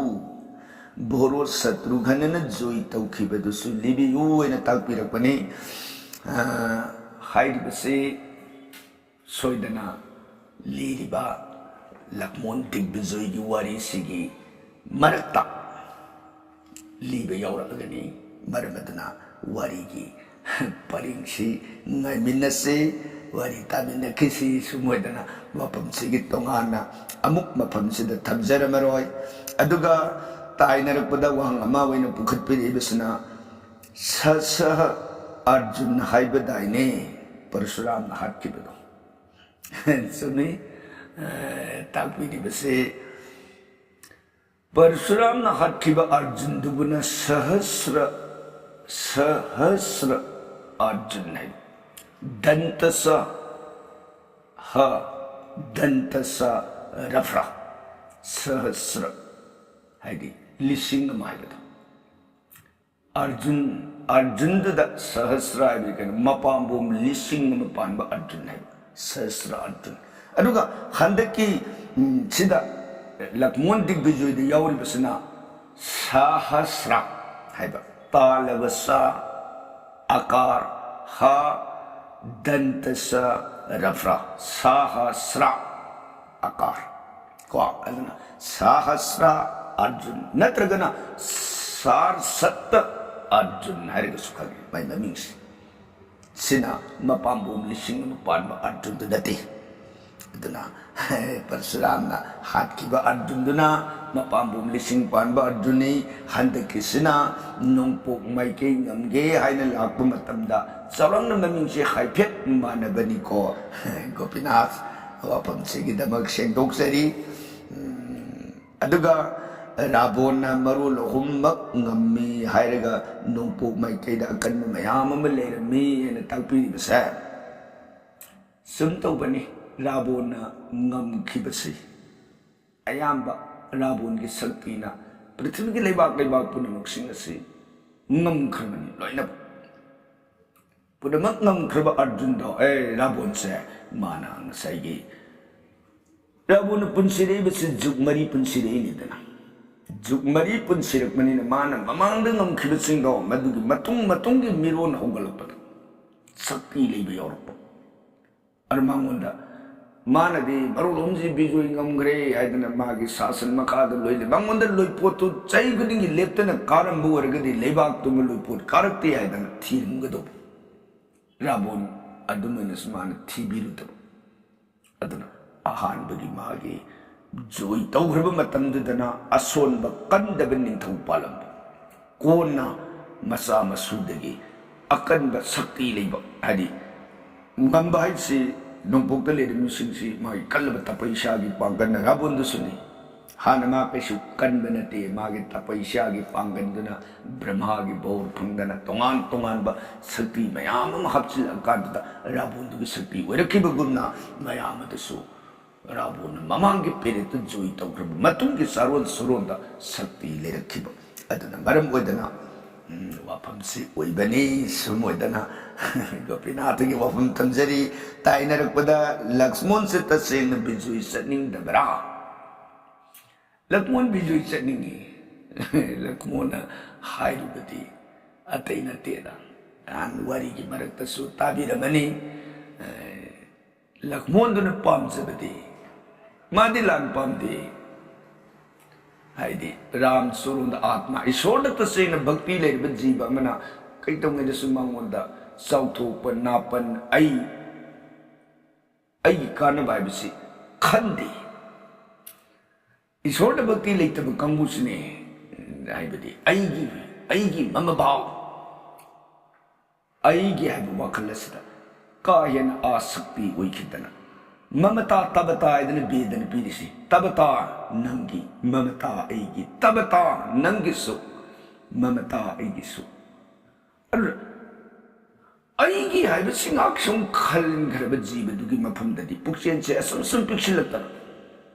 बोरो शत्रुघ्न न जोई तौखिबदुसु लिबियु एना ताकपिरकपने हाइरिबसे सोइदना लीरिबा लक्ष्मण दिग्विजय की वारी सिगी मरक्ता लीबे यौरगनी मरमदना वारी की परिंगसी ngaiminase wari taminakisi sumoidana mapamsigi tongana amuk mapamsida thamjaramaroi aduga tainarapda wang ama waina pukhatpiribasna sa arjun haibadaine parsuram hatkibado suni takpiribase Parshuram न हाथिबा अर्जुन दुगुना सहस्र अर्जुन है दंतस रफ्रा सहस्र है लिसिंग माइबद अर्जुन सहस्र है मपाबूम लिसिंग पाब अर्जुन है सहस्र अर्जुन अदुगा हंदकी सिदा लक्ष्मण दिग्विजय यौरिबसना सहस्र है तालवसा आकार हा दंतस रफ्रा सहस्र आकार को अदना सहस्र अर्जुन नत्रगना सारसत अर्जुन हरिग सुखगी भाई ममिंग्स सिना मपांबुम लिसिंग पांब अर्जुन दते अदना परशुराम हाथखिबा अर्जुनदुना मपांबुम लिसिंग पांब अर्जुनी हंदकिसिना नोंपोक माइके ngамगे हाइना लाकपा मतमदा चौरंगना ममिंगसे हाइफेट मानबनिको गोपीनाथ वाफमसेगिदमक सेंदोक्सरी अदुगा राबोना मरुल हुमक ngамमी हाइरगा नोंपोक माइकेदा अकन्म मयाम अमा लेरमी हेना ताकपिरिबसे सुमतौबनी रावण ngamखिबसे अयाम्बा रावण की शक्ति ना पृथ्वी की लेबाक पुनमक सिंगसे ngamखरबनी लोइना पुनमक ngamखरबा अर्जुन दो रावण से माना ngसाइगी रावण पुनसिरेबसे जुगमरी पुनसिरेनिदना जुगमरी पुनसिरकमनिना माना ममांगदा ngamखिबसिंग दो मदुगी मतुंग की मिरोन होगलपदा शक्ति लेबे यौरपा अरमांगोंदा मानदी मरुलोमजी बिजोई ngamgre haidana magi sasan makada loile mangonda loipotu chaigudingi leptana karambu wargadi lebak tum loipot karakti haidana thirungado rabon adumanas mana thibirudo aduna ahan bagi magi joy tawgraba matamdana asonba kandaba ningthau palam kona masa masudagi akanba sakti leiba hadi ngamba haisi नोंपोक्ता लेरमी सिंसी मागी कल्लब तपैसागी पांगन रावणदुसुनी हानमा कैसु कन्ब नते मागी तपैसागी पांगनदुना ब्रह्मागी बौर फंगदना तोंगान तोंगानबा शक्ति मयाम अमा हापचिलकांददा रावणदुगी शक्ति ओइरखिबगुमना मयामदसु रावण ममांगी पेरेत जोई तौग्रब मतुंगी सारोन सुरोंदा शक्ति लेरखिब अदना मरम ओइदना वाफमसे ओइबनी सुमोइदना गोपीनाथ की वफम तंजरी ताइनरकपदा लक्ष्मण से तसेंग बिजुई चनिंगदबरा लक्ष्मण बिजुई चनिंगी लक्ष्मण हाइरुबदी अतैना तेदा आन वारी की मरक्तसु ताबिरमनी लक्ष्मण दुन पामजबदी मादी लान पामदी हाइदी राम सुरुंद आत्मा ईश्वर तसेंग भक्ति लेब जीव अमना कैतौंगेदसु मांगोंदा चौथोप नापन आई कानब हाइबसी खंदे ईश्वर भक्ति लेतब कंगुसने हाइबदी आईगी ममभाव आईगी हाइब वाखलसदा कायन आसक्ति ओइखिदना ममता तबता इदन बेदन पीरिसी तबता नंगी ममता आईगी तबता नंगी सु ममता आईगी सु ꯑꯩꯒꯤ ꯍꯥꯏꯕꯁꯤ ꯉꯥꯛ ꯁꯨꯝ ꯈꯟꯈ꯭ꯔꯕ ꯖꯤꯕꯗꯨꯒꯤ ꯃꯐꯝꯗꯗꯤ ꯄꯨꯛꯆꯦꯜꯁꯦ ꯑꯁꯨꯝ ꯁꯨꯝ ꯄꯤꯛꯁꯤꯜꯂꯛꯇꯅ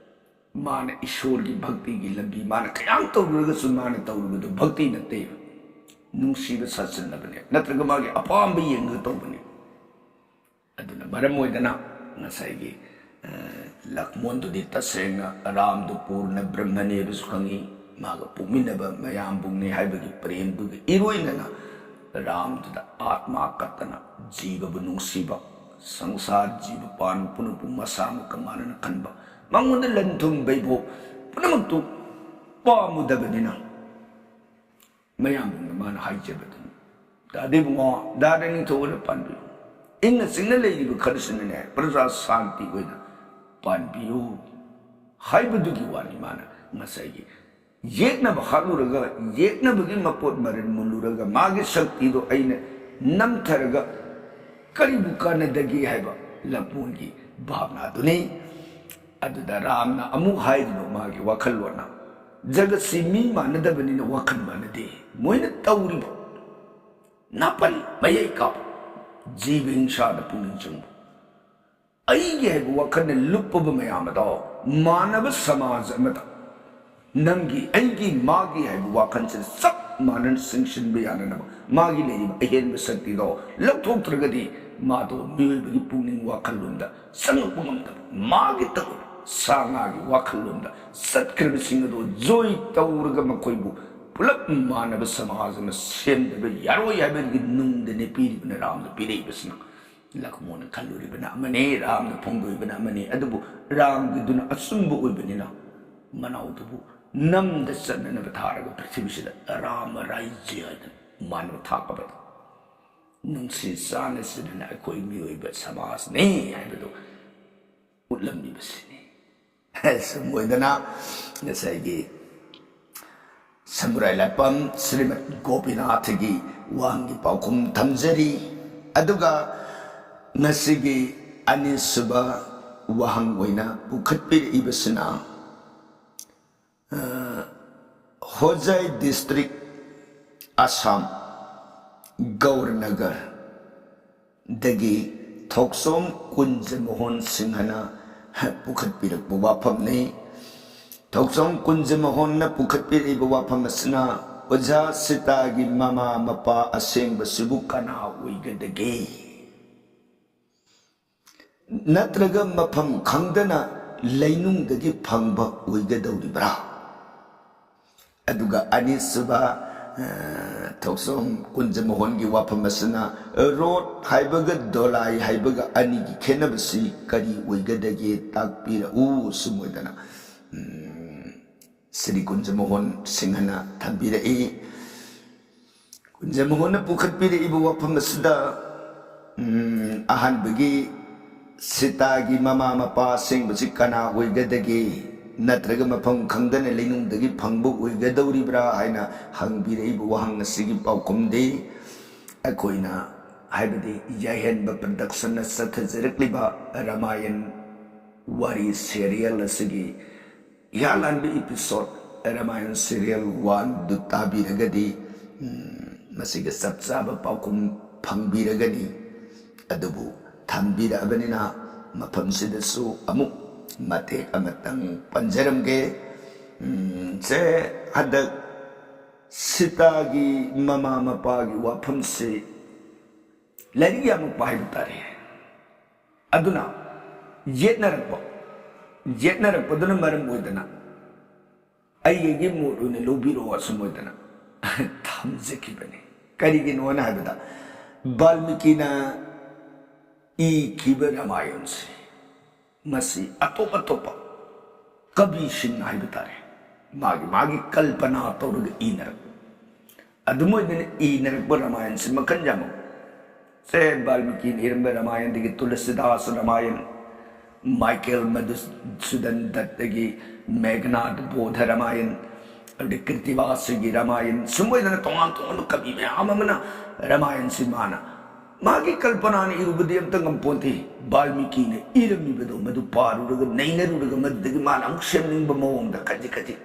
ꯃꯥꯅ ꯏꯁꯣꯔꯒꯤ ꯚꯛꯇꯤꯒꯤ ꯂꯝꯕꯤ ꯃꯥꯅ ꯀꯌꯥꯝ ꯇꯧꯔꯒꯁꯨ ꯃꯥꯅ ꯇꯧꯔꯤꯕꯗꯨ ꯚꯛꯇꯤ ꯅꯠꯇꯦꯕ ꯅꯨꯡꯁꯤꯕ ꯁꯥꯁꯤꯟꯅꯕꯅꯦ ꯅꯠꯇ꯭ꯔꯒ ꯃꯥꯒꯤ ꯑꯄꯥꯝꯕ ꯌꯦꯡꯉꯒ ꯇꯧꯕꯅꯦ ꯑꯗꯨꯅ ꯃꯔꯝ ꯑꯣꯏꯗꯅ ꯉꯁꯥꯏꯒꯤ ꯂꯛꯃꯣꯟꯗꯨꯗꯤ ꯇꯁꯦꯡꯅ ꯔꯥꯝꯗꯨ ꯄꯨꯔꯅ ꯕ꯭ꯔꯍ꯭ꯃꯅꯤ ꯍꯥꯏꯕꯁꯨ ꯈꯪꯉꯤ ꯃꯥꯒ ꯄꯣꯛꯃꯤꯟꯅꯕ ꯃꯌꯥꯝꯕꯨꯡꯅꯤ ꯍꯥꯏꯕꯒꯤ ꯄ꯭ꯔꯦꯝꯗꯨꯒ ꯏꯔꯣꯏꯅꯅ ꯔꯥꯝꯗꯨꯗ ꯑꯥꯠꯃꯥ ꯀꯠꯇꯅ ꯖꯤꯕꯕꯨ ꯅꯨꯡꯁꯤꯕ ꯁꯪꯁꯥꯔ ꯖꯤꯕ ꯄꯥꯟ ꯄꯨꯝꯅꯃꯛꯄꯨ ꯃꯁꯥꯃꯛꯀ ꯃꯥꯟꯅꯅ ꯈꯟꯕ ꯃꯉꯣꯟꯗ ꯂꯟ ꯊꯨꯝ ꯕꯩꯕꯣ ꯄꯨꯝꯅꯃꯛꯇꯨ ꯄꯥꯝꯃꯨꯗꯕꯅꯤꯅ ꯃꯌꯥꯝꯕꯨꯡꯅ ꯃꯥꯅ ꯍꯥꯏꯖꯕꯗꯨꯅꯤ ꯗꯥꯗꯤꯕꯨꯡꯉꯣ ꯗꯥꯗ ꯅꯤꯡꯊꯧꯅ ꯄꯥꯟꯕꯤꯌꯨ ꯏꯪꯅ ꯆꯤꯡꯅ ꯂꯩꯔꯤꯕ ꯈꯔꯁꯤꯅꯅꯦ ꯄ꯭ꯔꯖꯥ ꯁꯥꯟꯇꯤ ꯑꯣꯏꯅ ꯄꯥꯟꯕꯤꯌꯨ ꯍꯥꯏꯕꯗꯨꯒꯤ ꯋꯥꯅꯤ ꯃꯥꯅ ꯉꯁꯥꯏꯒꯤ ꯌꯦꯛꯅꯕ ꯍꯥꯠꯂꯨꯔꯒ ꯌꯦꯛꯅꯕꯒꯤ ꯃꯄꯣꯠ ꯃꯔꯤꯟ ꯃꯨꯜꯂꯨꯔꯒ ꯃꯥꯒꯤ ꯁꯛꯇꯤꯗꯣ ꯑꯩꯅ ꯅꯝꯊꯔꯒ ꯀꯔꯤꯕꯨ ꯀꯥꯟꯅꯗꯒꯦ ꯍꯥꯏꯕ ꯂꯛꯃꯣꯟꯒꯤ ꯚꯥꯕꯅꯥꯗꯨꯅꯤ ꯑꯗꯨꯗ ꯔꯥꯝꯅ ꯑꯃꯨꯛ ꯍꯥꯏꯔꯤꯕ ꯃꯥꯒꯤ ꯋꯥꯈꯜꯂꯣꯟꯅ ꯖꯒꯠꯁꯤ ꯃꯤ ꯃꯥꯟꯅꯗꯕꯅꯤꯅ ꯋꯥꯈꯜ ꯃꯥꯟꯅꯗꯦ ꯃꯣꯏꯅ ꯇꯧꯔꯤꯕ ꯅꯥꯄꯟ ꯃꯌꯥꯏ ꯀꯥꯞꯄ ꯖꯤꯕ ꯍꯤꯡꯁꯥꯗ ꯄꯨꯛꯅꯤꯡ ꯆꯪꯕ ꯑꯩꯒꯤ ꯍꯥꯏꯕ ꯋꯥꯈꯜꯅ ꯂꯨꯞꯄꯕ ꯃꯌꯥꯝ ꯑꯗꯣ ꯃꯥꯟꯅꯕ ꯁꯃꯥꯖ ꯑꯃꯗ ꯅꯪꯒꯤ ꯑꯩꯒꯤ ꯃꯥꯒꯤ ꯍꯥꯏꯕ ꯋꯥꯈꯜꯁꯤꯗ ꯆꯞ ꯃꯥꯟꯅꯅ ꯆꯤꯡꯁꯤꯟꯕ ꯌꯥꯅꯅꯕ ꯃꯥꯒꯤ ꯂꯩꯔꯤꯕ ꯑꯍꯦꯟꯕ ꯁꯛꯇꯤꯗꯣ ꯂꯧꯊꯣꯛꯇ꯭ꯔꯒꯗꯤ ꯃꯥꯗꯣ ꯃꯤꯑꯣꯏꯕꯒꯤ ꯄꯨꯛꯅꯤꯡ ꯋꯥꯈꯜꯂꯣꯟꯗ ꯆꯪꯉꯛꯄ ꯉꯝꯗꯕ ꯃꯥꯒꯤ ꯇꯧꯕ ꯁꯥ ꯉꯥꯒꯤ ꯋꯥꯈꯜꯂꯣꯟꯗ ꯆꯠꯈ꯭ꯔꯕꯁꯤꯡ ꯑꯗꯣ ꯖꯣꯏ ꯇꯧꯔꯒ ꯃꯈꯣꯏꯕꯨ ꯄꯨꯂꯞ ꯃꯥꯟꯅꯕ ꯁꯃꯥꯖ ꯑꯃ ꯁꯦꯝꯗꯕ ꯌꯥꯔꯣꯏ ꯍꯥꯏꯕꯒꯤ ꯅꯨꯡꯗꯅꯤ ꯄꯤꯔꯤꯕꯅ ꯔꯥꯝꯅ ꯄꯤꯔꯛꯏꯕꯁꯤꯅ ꯂꯛꯃꯣꯟꯅ ꯈꯜꯂꯨꯔꯤꯕꯅ ꯑꯃꯅꯤ ꯔꯥꯝꯅ ꯐꯣꯡꯗꯣꯛꯏꯕꯅ ꯑꯃꯅꯤ ꯑꯗꯨꯕꯨ ꯔꯥꯝꯒꯤꯗꯨꯅ ꯑꯆꯨꯝꯕ ꯑꯣꯏꯕꯅꯤ나 ꯃꯅꯥꯎꯗꯨꯕꯨ ꯅꯝꯗ ꯆꯠꯅꯅꯕ ꯊꯥꯔꯒ ꯄ꯭ꯔꯤꯊꯤꯕꯤꯁꯤꯗ ꯔꯥꯃ ꯔꯥꯏꯖ꯭ꯌ ꯍꯥꯏꯗꯅ ꯃꯥꯅꯕ ꯊꯥꯛꯄꯕꯗ ꯅꯨꯡꯁꯤ ꯆꯥꯟꯅꯁꯤꯗꯅ ꯑꯩꯈꯣꯏ ꯃꯤꯑꯣꯏꯕ ꯁꯃꯥꯖꯅꯤ ꯍꯥꯏꯕꯗꯨ ꯎꯠꯂꯝꯂꯤꯕꯁꯤꯅꯤ ꯁꯨꯝ ꯑꯣꯏꯗꯅ ꯉꯁꯥꯏꯒꯤ ꯁꯃꯨꯔꯥꯏ ꯂꯥꯏꯄꯝ ꯁ꯭ꯔꯤꯃꯠ ꯒꯣꯄꯤꯅꯥꯊꯒꯤ ꯋꯥꯍꯪꯒꯤ ꯄꯥꯎꯈꯨꯝ ꯊꯝꯖꯔꯤ ꯑꯗꯨꯒ ꯉꯁꯤꯒꯤ ꯑꯅꯤꯁꯨꯕ ꯋꯥꯍꯪ ꯑꯣꯏꯅ ꯄꯨꯈꯠꯄꯤꯔꯛꯏꯕꯁꯤꯅ ꯍꯣꯖꯥꯏ ꯗꯤꯁꯇ꯭ꯔꯤꯛ ꯑꯁꯥꯝ ꯒꯧꯔꯅꯒꯔ ꯗꯒꯤ ꯊꯣꯛꯁꯣꯝ ꯀꯨꯟꯖꯃꯣꯍꯟ ꯁꯤꯡꯍꯅ ꯄꯨꯈꯠꯄꯤꯔꯛꯄ ꯋꯥꯐꯝꯅꯤ ꯊꯣꯛꯁꯣꯝ ꯀꯨꯟꯖꯃꯣꯍꯟꯅ ꯄꯨꯈꯠꯄꯤꯔꯛꯏꯕ ꯋꯥꯐꯝ ꯑꯁꯤꯅ ꯑꯣꯖꯥ ꯁꯤꯇꯥꯒꯤ ꯃꯃꯥ ꯃꯄꯥ ꯑꯁꯦꯡꯕꯁꯤꯕꯨ ꯀꯅꯥ ꯑꯣꯏꯒꯗꯒꯦ ꯅꯠꯇ꯭ꯔꯒ ꯃꯐꯝ ꯈꯪꯗꯅ ꯂꯩꯅꯨꯡꯗꯒꯤ ꯐꯪꯕ ꯑꯣꯏꯒꯗꯧꯔꯤꯕ꯭ꯔꯥ ꯑꯗꯨꯒ ꯑꯅꯤꯁꯨꯕ ꯊꯣꯛꯁꯣꯝ ꯀꯨꯟꯖꯃꯣꯍꯟꯒꯤ ꯋꯥꯐꯝ ꯑꯁꯤꯅ ꯔꯣꯠ ꯍꯥꯏꯕꯒ ꯗꯣꯂꯥꯏ ꯍꯥꯏꯕꯒ ꯑꯅꯤꯒꯤ ꯈꯦꯠꯅꯕꯁꯤ ꯀꯔꯤ ꯑꯣꯏꯒꯗꯒꯦ ꯇꯥꯛꯄꯤꯔꯛꯎ ꯁꯨꯝ ꯑꯣꯏꯗꯅ ꯁ꯭ꯔꯤ ꯀꯨꯟꯖꯃꯣꯍꯟ ꯁꯤꯡꯍꯅ ꯊꯝꯕꯤꯔꯛꯏ ꯀꯨꯟꯖꯃꯣꯍꯟꯅ ꯄꯨꯈꯠꯄꯤꯔꯛꯏꯕ ꯋꯥꯐꯝ ꯑꯁꯤꯗ ꯑꯍꯥꯟꯕꯒꯤ ꯁꯤꯇꯥꯒꯤ ꯃꯃꯥ ꯃꯄꯥ ꯑꯁꯦꯡꯕꯁꯤ ꯀꯅꯥ ꯑꯣꯏꯒꯗꯒꯦ ꯅꯠꯇ꯭ꯔꯒ ꯃꯐꯝ ꯈꯪꯗꯅ ꯂꯩꯅꯨꯡꯗꯒꯤ ꯐꯪꯕ ꯑꯣꯏꯒꯗꯧꯔꯤꯕ꯭ꯔꯥ ꯍꯥꯏꯅ ꯍꯪꯕꯤꯔꯛꯏꯕ ꯋꯥꯍꯪ ꯑꯁꯤꯒꯤ ꯄꯥꯎꯈꯨꯝꯗꯤ ꯑꯩꯈꯣꯏꯅ ꯍꯥꯏꯕꯗꯤ ꯌꯥꯏꯍꯟꯕ ꯄ꯭ꯔꯗꯛꯁꯟꯅ ꯆꯠꯊꯖꯔꯛꯂꯤꯕ ꯔꯥꯃꯥꯌꯟ ꯋꯥꯔꯤ ꯁꯦꯔꯤꯌꯦꯜ ꯑꯁꯤꯒꯤ ꯏꯍꯥꯟ ꯏꯄꯤꯁꯣꯠ ꯔꯥꯃꯥꯌꯟ ꯁꯦꯔꯤꯌꯦꯜ 1ꯗꯨ ꯇꯥꯕꯤꯔꯒꯗꯤ ꯃꯁꯤꯒ ꯆꯞ ꯆꯥꯕ ꯄꯥꯎꯈꯨꯝ ꯐꯪꯕꯤꯔꯒꯅꯤ ꯑꯗꯨꯕꯨ ꯊꯝꯕꯤꯔꯛꯑꯕꯅꯤꯅ ꯃꯐꯝꯁꯤꯗꯁꯨ ꯑꯃꯨꯛ ꯃꯇꯦꯛ ꯑꯃꯇꯪ ꯄꯟꯖꯔꯝꯒꯦ ꯁꯦ ꯍꯟꯗꯛ ꯁꯤꯇꯥꯒꯤ ꯃꯃꯥ ꯃꯄꯥꯒꯤ ꯋꯥꯐꯝꯁꯤ ꯂꯥꯏꯔꯤꯛ ꯌꯥꯝꯃꯛꯄ ꯍꯥꯏꯕ ꯇꯥꯔꯦ ꯑꯗꯨꯅ ꯌꯦꯠꯅꯔꯛꯄꯗꯨꯅ ꯃꯔꯝ ꯑꯣꯏꯗꯅ ꯑꯩꯒꯤ ꯃꯣꯠ ꯑꯣꯏꯅ ꯂꯧꯕꯤꯔꯛꯑꯣ ꯑꯁꯨꯝ ꯑꯣꯏꯗꯅ ꯊꯝꯖꯈꯤꯕꯅꯤ ꯀꯔꯤꯒꯤꯅꯣꯅ ꯍꯥꯏꯕꯗ ꯕꯥꯜꯃꯤꯀꯤꯅ ꯏꯈꯤꯕ ꯔꯥꯃꯥꯌꯟꯁꯤ ꯃꯁꯤ ꯑꯇꯣꯞ ꯑꯇꯣꯞꯄ ꯀꯕꯤꯁꯤꯡ ꯍꯥꯏꯕ ꯇꯥꯔꯦ ꯃꯥꯒꯤ ꯀꯜꯄꯅꯥ ꯇꯧꯔꯒ ꯏꯅꯔꯛꯄ ꯑꯗꯨꯝ ꯑꯣꯏꯗꯅ ꯏꯅꯔꯛꯄ ꯔꯥꯃꯥꯌꯟꯁꯤ ꯃꯈꯜ ꯌꯥꯝꯃꯛ ꯁꯦ ꯕꯥꯜꯃꯤꯀꯤꯅ ꯏꯔꯝꯕ ꯔꯥꯃꯥꯌꯟꯗꯒꯤ ꯇꯨꯂꯁꯤꯗꯥꯁ ꯔꯥꯃꯥꯌꯟ ꯃꯥꯏꯀꯦꯜ ꯃꯙꯨꯁꯨꯗꯟ ꯗꯠꯇꯒꯤ ꯃꯦꯘꯅꯥꯗ ꯕꯣꯙ ꯔꯥꯃꯥꯌꯟ ꯑꯗꯨꯗꯒꯤ ꯀ꯭ꯔꯤꯇꯤꯋꯥꯁꯒꯤ ꯔꯥꯃꯥꯌꯟ ꯁꯨꯝ ꯑꯣꯏꯗꯅ ꯇꯣꯉꯥꯟ ꯇꯣꯉꯥꯟꯕ ꯀꯕꯤ ꯃꯌꯥꯝ ꯑꯃꯅ ꯔꯥꯃꯥꯌꯟꯁꯤ ꯃꯥꯒꯤ ꯀꯜꯄꯅꯥꯅ ꯏꯔꯨꯕꯗꯤ ꯑꯝꯇ ꯉꯝꯄꯣꯟꯇꯦ ꯕꯥꯜꯃꯤꯀꯤꯅ ꯏꯔꯝꯃꯤꯕꯗꯣ ꯃꯗꯨ ꯄꯥꯔꯨꯔꯒ ꯅꯩꯅꯔꯨꯔꯒ ꯃꯗꯨꯗꯒꯤ ꯃꯥꯅ ꯑꯃꯨꯛ ꯁꯦꯝꯅꯤꯡꯕ ꯃꯑꯣꯡꯗ ꯈꯖꯤꯛ ꯈꯖꯤꯛ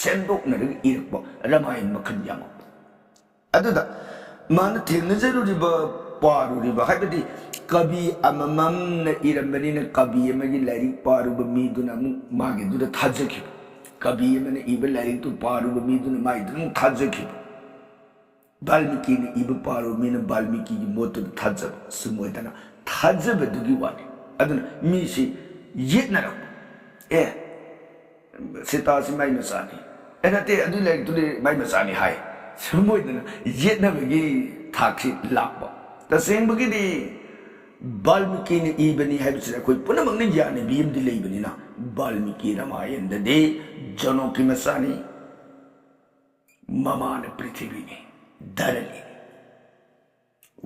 ꯁꯦꯝꯗꯣꯛꯅꯔꯒ ꯏꯔꯛꯄ ꯔꯥꯃꯥꯌꯟ ꯃꯈꯜ ꯌꯥꯝꯃꯛꯄ ꯑꯗꯨꯗ ꯃꯥꯅ ꯊꯦꯡꯅꯖꯔꯨꯔꯤꯕ पारुरिबा हाइबदि कवि अमममना इरमबनिना कवि अमगी लाइरिक पारुबा मीदुना अमु मागे दुदा थाजखि कवि अमने इबा लाइरिक तु पारुबा मीदुना मागे दुना थाजखि बाल्मीकि ने इबा पारु मीना बाल्मीकि की मोतु थाजब सुमोयदना थाजब दुगी वानि अदुना मीसी येतनरक ए सीतासी माइ मचानी एनाते अदु लाइरिक तुले माइ मचानी हाय सुमोयदना येतनबगी थाखि लापा तसेंबगिदि बाल्मीकि ने इबनी हाइबसे अखोय पुनमंगने याने बियमदि लेबनिना बाल्मीकि रामायणददि जनोकी मचानी ममान पृथ्वी ने धरनी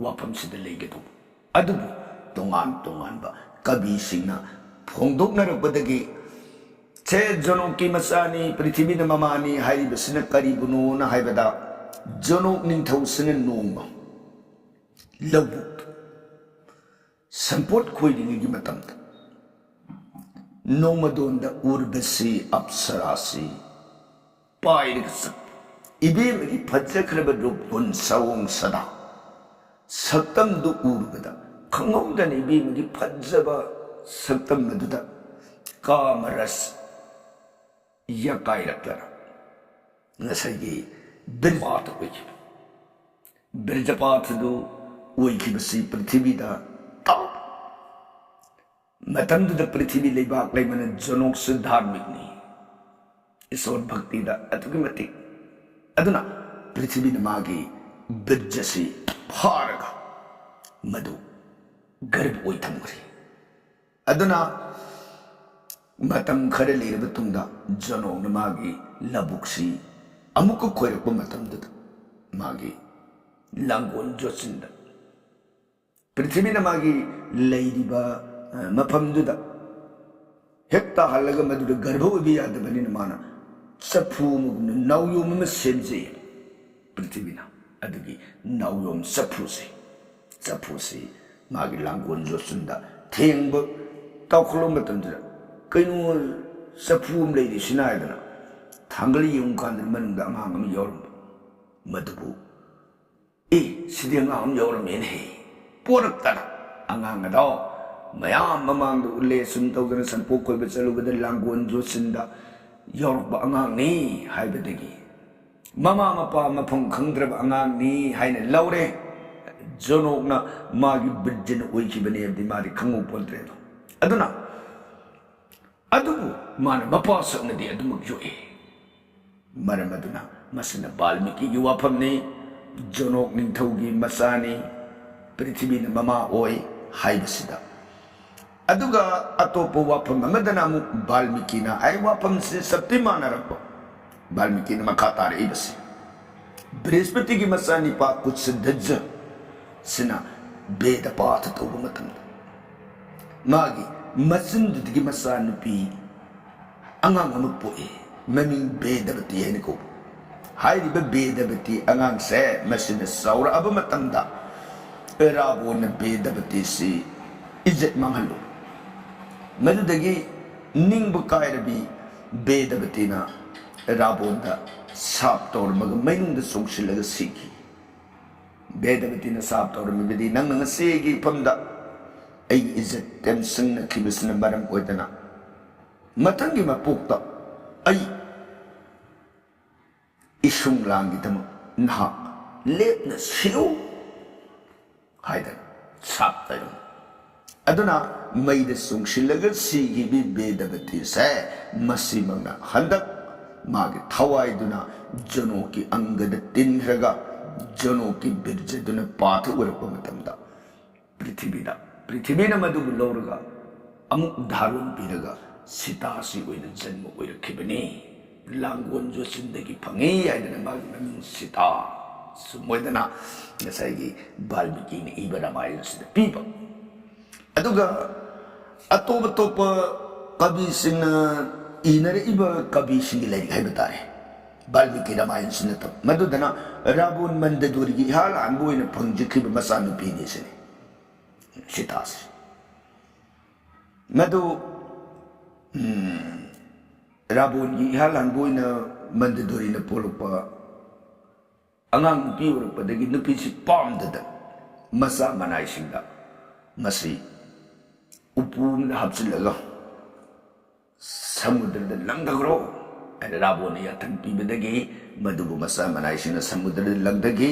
वाफम सिद लेगेदो अदुबु तोंगान तोंगानबा कवि सिंना फोंदोकनरबदगी छे जनोकी मचानी पृथ्वी ने ममानी हाइबसिना करिबुनो ना हाइबदा जनोक निंथौसिना नोंमा लबुक संपोट खोइदिंगी मतमदा नोमदोंदा उर्बसी अप्सरासी पाइरग सक इबेमगी फज्जख्रब रूपुन सवोंग सदा सत्तम दु उर्बदा खंगौदन इबेमगी फज्जबा सत्तम मदुदा कामरस यकाइरक्लरा ngасagi birjapaath oiki birjapaath du oikibasi prithivida ta matamduda prithvi leibak leimana janok se dharmik ni isor bhakti da atugi matik aduna prithvi namagi birjasi pharaga madu garb oi thamgri aduna matam khare leiraba tungda janok namagi labuksi amuka khoirakpa matamduda magi langon josinda prithvi namagi leiriba mafamduda hekta halaga maduda garbha obi yadabanina mana sapu mugna nawyom ma semje prithvina adugi nawyom sapu se magi langon josinda thengba tawkhlo matamduda kaino sapu leiri sinaidana thangali yung kandar manungda angang am yorum madubu sidi angang am yorum he porak tana angang adaw mayam mamang do ule sun tawdana sanpo koy batsalubada langgon josinda yorba angang ni haibadagi mama mapa mapong khangdraba angang ni haina laure jonokna magi birjana oikibane abdi mari khangu pontre aduna adubu mana mapa saknadi adumuk yoe maramaduna masana balmiki gi wafamni jonok ningthaugi masani prithvi na mama oi haibasida aduga atopo wafam amadana mu balmiki na ai wafam se saptimana rakko balmiki na makatare ibasi brihaspati gi masani pa kuch dajja sina beda path to matam magi masindigi masanupi angang amukpoe mami bedabati heniko hairiba bedabati angang se masina saura aba matamda erabo na bedabati si ijat manghalu madudagi ningba kairabi bedabati na erabo da sap tor maga mainung da songsilaga siki bedabati na sap tor mabidi nang nga sigi pamda ay ijat temsang na kibis na maram oitana matangi mapukta ay isung langi tamo na lep na siyo haydan sap tayo aduna may da sung silagal sige bi bedabati sa masimang na handak magi thawai duna jonoki angada tinraga jonoki birja duna pathu urapa matamda prithvi na madubu lorga amuk dharun piraga sitasi oina janma oirakibani langon josindagi phangi aidana magi maming sita sumoidana ngasai balmiki ni iba ramayana sida piba aduga atopa kabi singna inare iba kabi singi lai haibatare balmiki ramayana sida tam madudana rabun mandaduri gi hal anboina phangjikiba masanu pini sini sitasi madu rabon gi halan boina mandadori na polopa angang nupi urpa dagi nupi si pamdada masa manai singda masi upum da hapsilaga samudra da langdagro ada raboni atan pibadagi madubu masa manai singda samudra da langdagi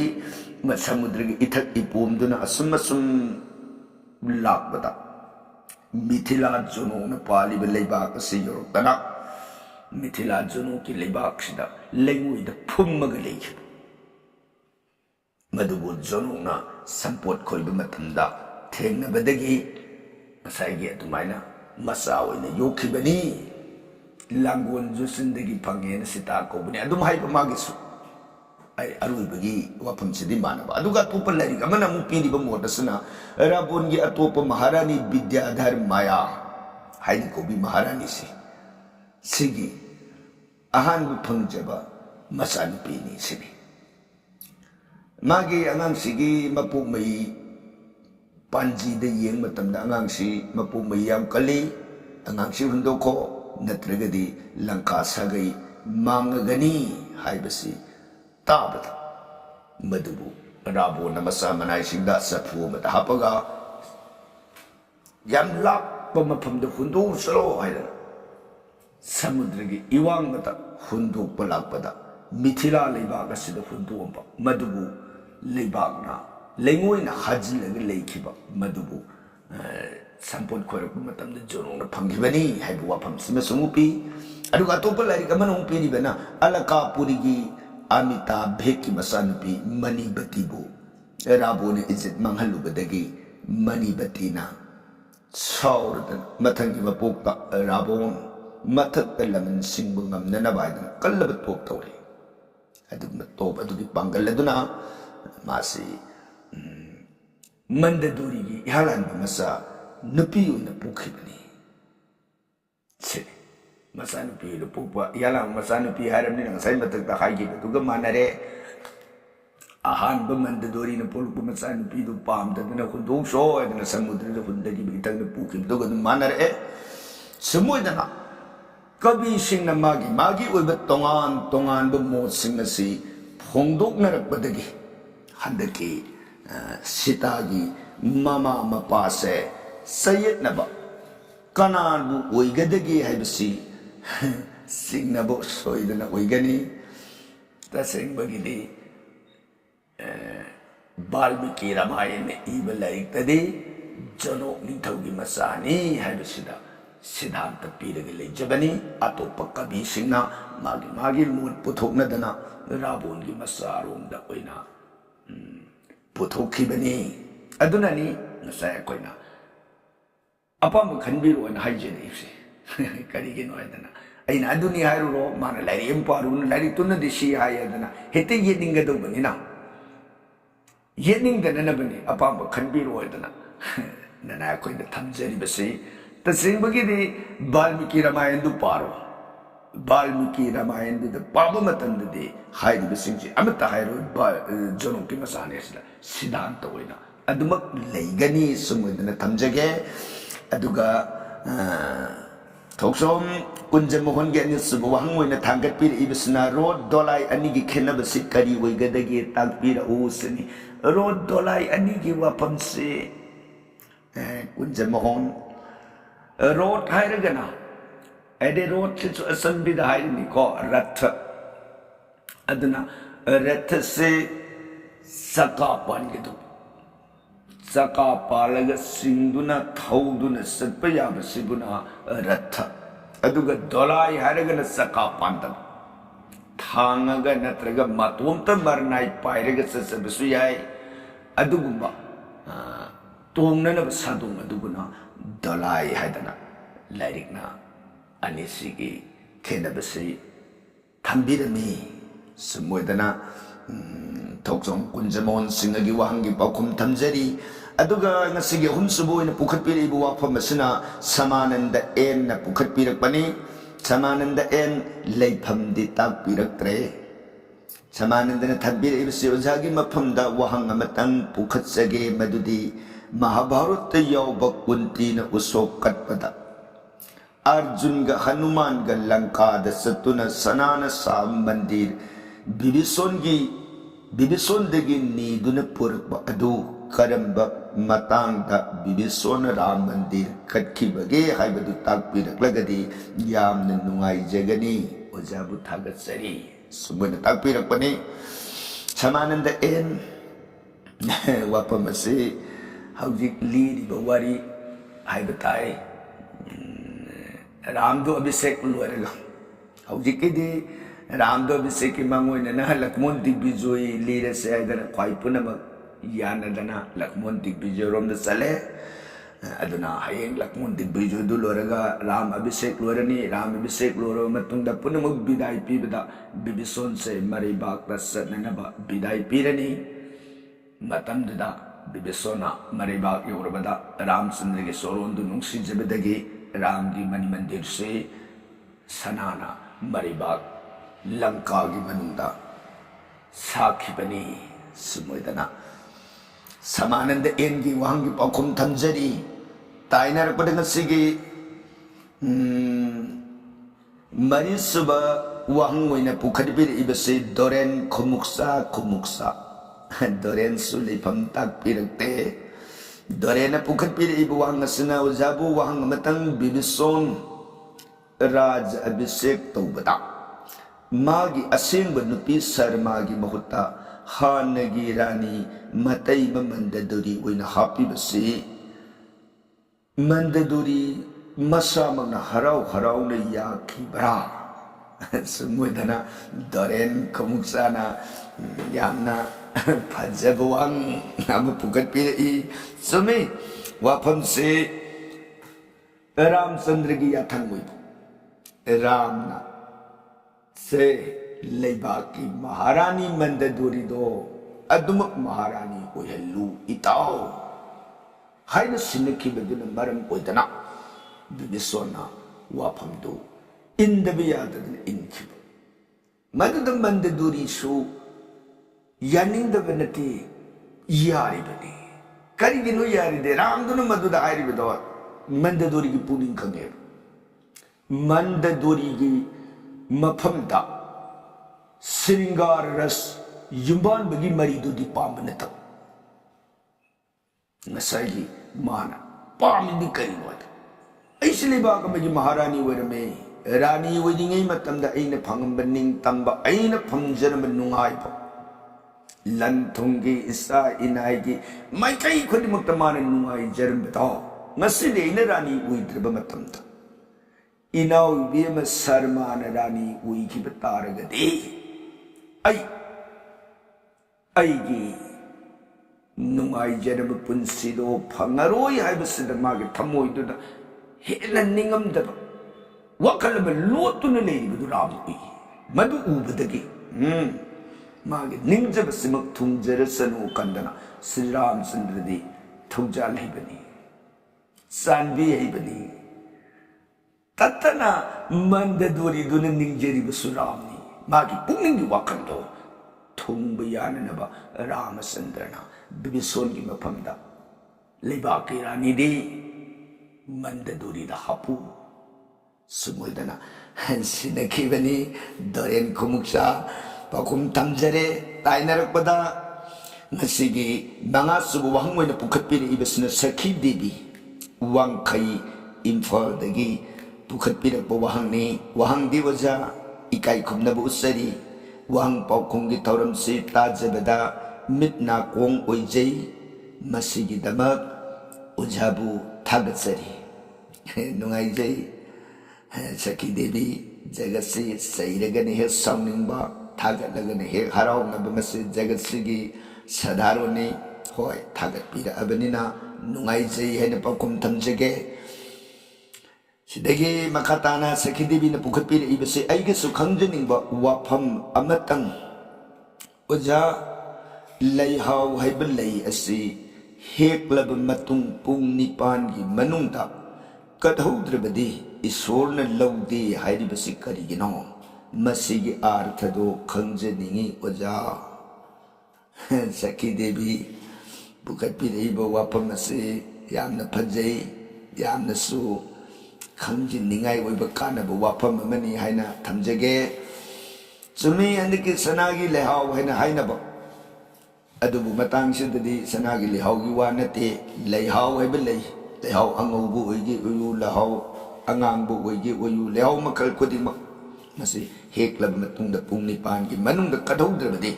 samudra gi ithak ipum duna asum asum lakbada mithila jono na pali ba leibak se yorokdana mithila jono ki leibak sida lengui da phummaga leikhi madubu jono na sampot khoiba matamda thengnabadagi masai adumaina masa oina yokhibani langon jusindagi phangena sita kobani adum haiba magisu ai arui wapam sidi manaba aduga topa lari amana mu pidi ba modasna rabon gi atopa maharani vidyadhar maya haidi kobi maharani sigi ahan bu phangjaba masan pini sini magi angang sigi mapuk mai panji de yeng matamda angang si mapuk mai yam kali angang si hundoko natragadi langka sagai mangagani haibasi tabata madubu rabo na masa manai singda sapu mata hapaga yam lak pamapamda hundu salo haida samudragi iwang mata hundu palakpada mithila leibag asida hundu amba madubu leibagna lengoina hajilaga leikiba madubu sampon khorak matamda jorona phangibani haibu wapam sima sumupi aduga topa lari kamana umpi ni bana alaka purigi Amitabh Bheki masanupi Manibati bu Rabone izit manghalubadagi Manibati na sauradan mathangi mapokta Rabon mathak laman singbungam nanabaydan kallabat poktawri adug matop adugi panggaladuna masi mandaduri gi ihalan masa nupiyo na pukhibani sini masa nupi lu pupa ialah masa nupi haram ni nang sai matak ta khai gi tu ga manare ahan ba mandadori na pulu pa masa nupi du pam ta na kun dong so na samudra da kun da gi bitang na pukim tu ga manare semuai na kabi sing na magi oi ba tongan ba mo sing na si phongdok na rak badagi handaki sita gi mama mapa se sayet na ba kanan bu oi gadagi hai basi singna bo soidana oigani taseng bagidi Balmiki Ramayana iba laik tadi Janok nithaugi masani haibasida siddhanta piraga leijabani atopa kabi singna magi mut puthoknadana Rabongi masaromda oina puthokibani adunani nasai koina apam khanbiru na haijene ise karigino adana aina aduni hairo mana lari emparu lari tunna dishi hayadana hete yeninga do banina yening dana bani apam khanbiru adana nana koina thamjari basi tasing bagidi Balmiki Ramayana du paro Balmiki Ramayana du paba matanda de hairi basingji amata hairo Janok ki masane sida siddhanta oina adumak leigani sumudana thamjage aduga Toksom Kunjamohon get Nusubu Hangwin a tangat pir ibisna road dolai anigi kenabasi kari wigadagi tagpira usani road dolai anigi wapamsi Kunjamohon road hairagana ede road to a son be the hiding ko rat adana rat se sakapan gitu Saka palaga sinduna thauduna satpayaba sibuna ratha aduga dolai haragana saka pantam thangaga natraga matumta marnai pairaga sasabasu yai adugumba tongnana sadung aduguna dolai hadana lairikna anisigi khenabasi thambirami sumoidana Toksom Kunjamon Singagi Wahangi Pakum Tamjari Aduga Nasigi Humsubu in a Pukapiri Wapamasina Samananda N na Pukapirak Bani Samananda N Lapam di Tag Pirak Tre Samananda Tabir Ibsuzagi Mapamda Wahanga Matang Pukatsage Madudi Mahabharata Yawakunti na Usok Katpada Arjunga Hanuman Galanka the Satuna Sanana Sam Mandir Bibisongi Bibison degi ni duna purak ba adu Karamba मतंगदा बिबिसोन Ram मंदिर कटखिबगे हाइबदु ताकपिरक्लगदि यामना नुंगाइजगनी ओजाबु थागतसरी सुमन ताकपिरक्पनि Samanand N वापमसे हौजिक लीरिबा वारी हाइबताई रामदो अभिषेक लोरगा हौजिकिदि रामदो अभिषेक की मांगोइना लक्ष्मण दिग्विजय लीरसे हाइदना ख्वाइ पुनमक यानदना लक्ष्मण दिग्विजय रोमदा चले अदुना हयेंग लक्ष्मण दिग्विजय दु लोरगा राम अभिषेक लोरनी राम अभिषेक लोरो मतुंगदा पुनमक विदाई पीबदा बिबिसोन से मरिबाक सननबा विदाई पीरनी मतमदुदा बिबिसोना मरिबाक योरबदा रामचंद्र के सोरोंदु नुंगसिजबदगी राम की मणि मंदिर से सनाना मरिबाग लंका की मनुंदा साखिबनी सुमोदना समानंद एन की वहां की पाखुम थमजरी ताइनर पदंगसिगी मरिसुब वहां वइना पुखदबिर इबसे दोरेन खुमुक्सा दोरेन सुलिफम तक पिरक्ते दोरेन पुखदबिर इब वहां सना उजाबु वहां मतंग बिबिसोन राज अभिषेक तौबदा मागी असेंब नुपी शर्मा की महुता हानगी रानी मतई मंददुरी ओइना हापीबसे मंददुरी मसामगना हराव ने याखिबरा सुमोदना दोरेन खमुक्साना यामना फजबवांग नाम पुगतपिरई सुमे वाफम से रामचंद्र की याथंग रामना से लेबा की महारानी मंददुरी दो अदुमक महारानी ओहलू इताओ हाइन सिनखिबदुन मरम ओदना बिबिसोना वाफम दो इंदबियादन इनखिब मदद मंददुरी सु यानिंदबनति यारिबनी करिगिनो यारिदे रामदुन मदुदा आरिबदो मंददुरी की पुनिंग खंगे मंददुरी की मफमदा श्रृंगार रस युबान बगी मरीदुदी पामनत नसाई माना पामिदी करिनोद ऐसले बाग मगी महारानी वरमे रानी वदिंगै मतमदा अइना फंगम निंग तंबा अइना फंजरम नुंगाइब लन थुंगी इसा इनाइगी माइकई खुदिमुक्त मान नुंगाइ जरम बताओ मसिदे अइना रानी उइद्रब मतमदा इनाउ बेम शर्मान रानी उइखिब तारगदे अइगी नुंगाइ जरब पुंसिदो फंगरोय हाइबसिदा मागे थमोइदुदा हेला निंगमदब वखलब लोतुन लेरिबदु राम उइ मदु उबदगी मागे निंजबसिमक थुंजरसनु कंदना श्री रामचंद्रदी थुजाल हिबनी सानबी हिबनी तत्तना मंददुरी दुन निंजरी बसुरामनी मागी पुनिंगी वाकंदो थुंब याननबा रामचंद्रना बिबिसोन की मफमदा लेबाकी रानी दी मंददुरी दा हापु सुमोदना हंसिनखिबनी दोरेन खुमुक्सा पाखुम तमजरे ताइनरकपदा ngasiगी banga subu wahang moina pukhatpiri ibasna sakhi devi wangkhai imphal dagi pukhatpirak pa wahang ni wahang diwaja ikai khumna bu usari wahang paukhung gi thauram se tajabada mitna kong oijai masigi damak ujabu thagatsari nungai jai sakhi devi jagasi sairagani he sauningba थागतलगने हे हराउनब मसे जगतसिगी सदारोनी होय थागतपिरा अबनिना नुंगाइजै हेन पकुम थमजगे सिदगी मखताना सखिदेवीना पुखतपिरा इबसे आइगसु खंजनिंगबा वाफम अमतंग ओजा लैहाव HYBE लೈ असि हेक्लब मतुंग पुंग निपान की मनुंगदा कदहौद्रबदी ईश्वरना लौदे हाइरिबसि करिगिनो मसीगी आर्थदो खंजनिंगी ओजा सखी देवी पुखतपिरइब वाफम असे यामना फजै यामनासु खंजनिंगाइ ओइब कानब वाफम अमनि हाइना थमजगे चुमी अंदकी सनागी लेहाव हाइना हाइनब ꯑꯗꯨꯕꯨ ꯃꯇꯥꯡꯁꯤꯗꯗꯤ ꯁꯅꯥꯒꯤ ꯂꯩꯍꯥꯎꯒꯤ ꯋꯥ ꯅꯠꯇꯦ ꯂꯩꯍꯥꯎ ꯍꯥꯏꯕ ꯂꯩ ꯂꯩꯍꯥꯎ ꯑꯉꯧꯕ ꯑꯣꯏꯒꯦ ꯑꯣꯏꯌꯨ ꯂꯩꯍꯥꯎ ꯑꯉꯥꯡꯕ ꯑꯣꯏꯒꯦ ꯑꯣꯏꯌꯨ ꯂꯩꯍꯥꯎ ꯃꯈꯜ ꯈꯨꯗꯤꯡꯃꯛ ꯃꯁꯤ ꯍꯦꯛꯂꯕ ꯃꯇꯨꯡꯗ ꯄꯨꯡ 9ꯒꯤ ꯃꯅꯨꯡꯗ ꯀꯠꯍꯧꯗ꯭ꯔꯕꯗꯤ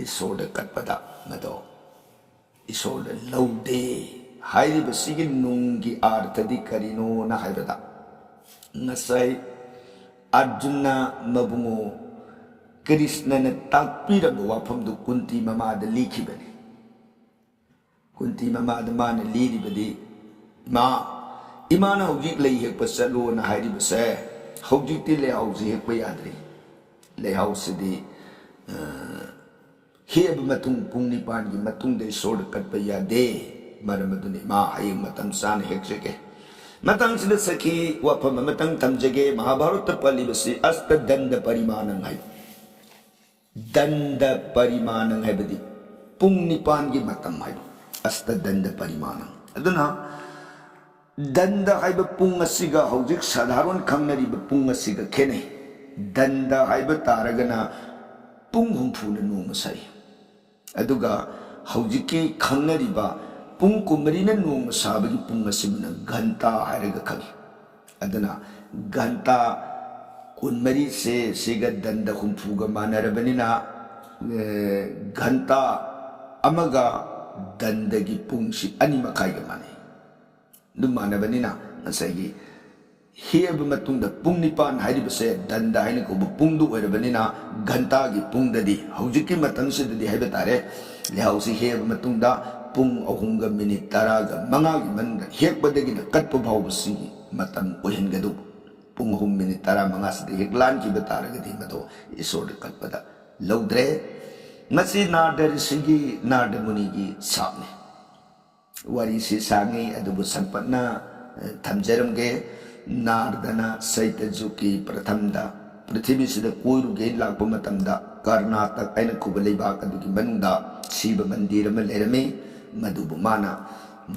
ꯏꯁꯣꯔꯗ ꯀꯠꯄꯗ ꯃꯗꯣ ꯏꯁꯣꯔꯗ ꯂꯧꯗꯦ ꯍꯥꯏꯔꯤꯕꯁꯤꯒꯤ ꯅꯨꯡꯒꯤ ꯑꯥꯔꯊꯗꯤ ꯀꯔꯤꯅꯣꯅ ꯍꯥꯏꯕꯗ ꯉꯁꯥꯏ ꯑꯔꯖꯨꯟꯅ ꯃꯕꯨꯡꯉꯣ ꯀ꯭ꯔꯤꯁꯅꯅ ꯇꯥꯛꯄꯤꯔꯕ ꯋꯥꯐꯝꯗꯨ ꯀꯨꯟꯇꯤ ꯃꯃꯥꯗ ꯂꯤꯈꯤꯕꯅꯤ ꯀꯨꯟꯇꯤ ꯃꯃꯥꯗ ꯃꯥꯅ ꯂꯤꯔꯤꯕꯗꯤ ꯏꯃꯥꯅ ꯍꯧꯖꯤꯛ ꯂꯩ ꯍꯦꯛꯄ ꯆꯠꯂꯣꯅ ꯍꯥꯏꯔꯤꯕꯁꯦ ꯍꯧꯖꯤꯛꯇꯤ ꯂꯩꯍꯥꯎꯁꯤ ꯍꯦꯛꯄ ꯌꯥꯗ꯭ꯔꯤ ꯂꯩꯍꯥꯎꯁꯤꯗꯤ ꯍꯦꯛꯑꯕ ꯃꯇꯨꯡ ꯄꯨꯡ 9ꯒꯤ ꯃꯇꯨꯡꯗ ꯏꯁꯣꯔꯗ ꯀꯠꯄ ꯌꯥꯗꯦ ꯃꯔꯝ ꯑꯗꯨꯅ ꯏꯃꯥ ꯍꯌꯦꯡ ꯃꯇꯝ ꯆꯥꯅ ꯍꯦꯛꯆꯒꯦ ꯃꯇꯥꯡꯁꯤꯗ ꯁꯈꯤ ꯋꯥꯐꯝ ꯑꯃꯇꯪ ꯊꯝꯖꯒꯦ ꯃꯍꯥꯚꯥꯔꯠꯇ ꯄꯜꯂꯤꯕꯁꯤ ꯑꯁꯇꯗꯟꯗ ꯄꯔꯤꯃꯥꯅꯪ ꯍꯥꯏ ꯗꯟꯗ ꯄꯔꯤꯃꯥꯅꯪ ꯍꯥꯏꯕꯗꯤ ꯄꯨꯡ 9ꯒꯤ ꯃꯇꯝ ꯍꯥꯏꯕ ꯑꯁꯇꯗꯟꯗ ꯄꯔꯤꯃꯥꯅꯪ ꯑꯗꯨꯅ ꯗꯟꯗ ꯍꯥꯏꯕ ꯄꯨꯡ ꯑꯁꯤꯒ ꯍꯧꯖꯤꯛ ꯁꯥꯙꯥꯔꯣꯟ ꯈꯪꯅꯔꯤꯕ ꯄꯨꯡ ꯑꯁꯤꯒ ꯈꯦꯠꯅꯩ ꯗꯟꯗ ꯍꯥꯏꯕ ꯇꯥꯔꯒꯅ ꯄꯨꯡ 60ꯅ ꯅꯣꯡꯃ ꯁꯥꯏ ꯑꯗꯨꯒ ꯍꯧꯖꯤꯛꯀꯤ ꯈꯪꯅꯔꯤꯕ ꯄꯨꯡ 9ꯅ ꯅꯣꯡꯃ ꯁꯥꯕꯒꯤ ꯄꯨꯡ ꯑꯁꯤꯅ ꯘꯟꯇꯥ ꯍꯥꯏꯔꯒ ꯈꯪꯉꯤ ꯑꯗꯨꯅ ꯘꯟꯇꯥ 14ꯁꯦ ꯁꯤꯒ ꯗꯟꯗ 60ꯒ ꯃꯥꯟꯅꯔꯕꯅꯤꯅ ꯘꯟꯇꯥ ꯑꯃꯒ ꯗꯟꯗꯒꯤ ꯄꯨꯡꯁꯤ 2.5ꯒ ꯃꯥꯟꯅꯩ ꯑꯗꯨꯝ ꯃꯥꯟꯅꯕꯅꯤꯅ ꯉꯁꯥꯏꯒꯤ ꯍꯦꯛꯑꯕ ꯃꯇꯨꯡꯗ ꯄꯨꯡ 9 ꯍꯥꯏꯔꯤꯕꯁꯦ ꯗꯟꯗ ꯍꯥꯏꯅ ꯀꯧꯕ ꯄꯨꯡꯗꯨ ꯑꯣꯏꯔꯕꯅꯤ나 ꯘꯟꯇꯥꯒꯤ ꯄꯨꯡꯗꯗꯤ ꯍꯧꯖꯤꯛꯀꯤ ꯃꯇꯝꯁꯤꯗꯗꯤ ꯍꯥꯏꯕ ꯇꯥꯔꯦ ꯂꯩꯍꯥꯎꯁꯤ ꯍꯦꯛꯑꯕ ꯃꯇꯨꯡꯗ ꯄꯨꯡ 3ꯒ ꯃꯤꯅꯤꯠ 10ꯒ 5ꯒꯤ ꯃꯅꯨꯡꯗ ꯍꯦꯛꯄꯗꯒꯤꯅ ꯀꯠꯄ ꯐꯥꯎꯕꯁꯤꯒꯤ ꯃꯇꯝ ꯑꯣꯏꯍꯟꯒꯗꯧꯕ ꯄꯨꯡ 3 ꯃꯤꯅꯤꯠ 15ꯁꯤꯗ ꯍꯦꯛ ꯂꯥꯟꯈꯤꯕ ꯇꯥꯔꯒꯗꯤ ꯃꯗꯣ ꯏꯁꯣꯔꯗ ꯀꯠꯄꯗ ꯂꯧꯗ꯭ꯔꯦ ꯃꯁꯤ ꯅꯥꯔꯗ ꯔꯤꯁꯤꯒꯤ ꯅꯥꯔꯗ ꯃꯨꯅꯤꯒꯤ ꯁꯥꯞꯅꯤ ꯋꯥꯔꯤꯁꯤ ꯁꯥꯡꯉꯤ ꯑꯗꯨꯕꯨ ꯁꯝꯄꯠꯅ ꯊꯝꯖꯔꯝꯒꯦ ꯅꯥꯔꯗꯅ ꯁꯩꯇꯖꯨꯒꯤ ꯄ꯭ꯔꯊꯝꯗ ꯄ꯭ꯔꯤꯊꯤꯕꯤꯁꯤꯗ ꯀꯣꯏꯔꯨꯒꯦ ꯂꯥꯛꯄ ꯃꯇꯝꯗ ꯀꯔꯅꯥꯇꯛ ꯑꯩꯅ ꯈꯨꯕ ꯂꯩꯕꯥꯛ ꯑꯗꯨꯒꯤ ꯃꯅꯨꯡꯗ ꯁꯤꯕ ꯃꯟꯗꯤꯔ ꯑꯃ ꯂꯩꯔꯝꯃꯤ ꯃꯗꯨꯕꯨ ꯃꯥꯅ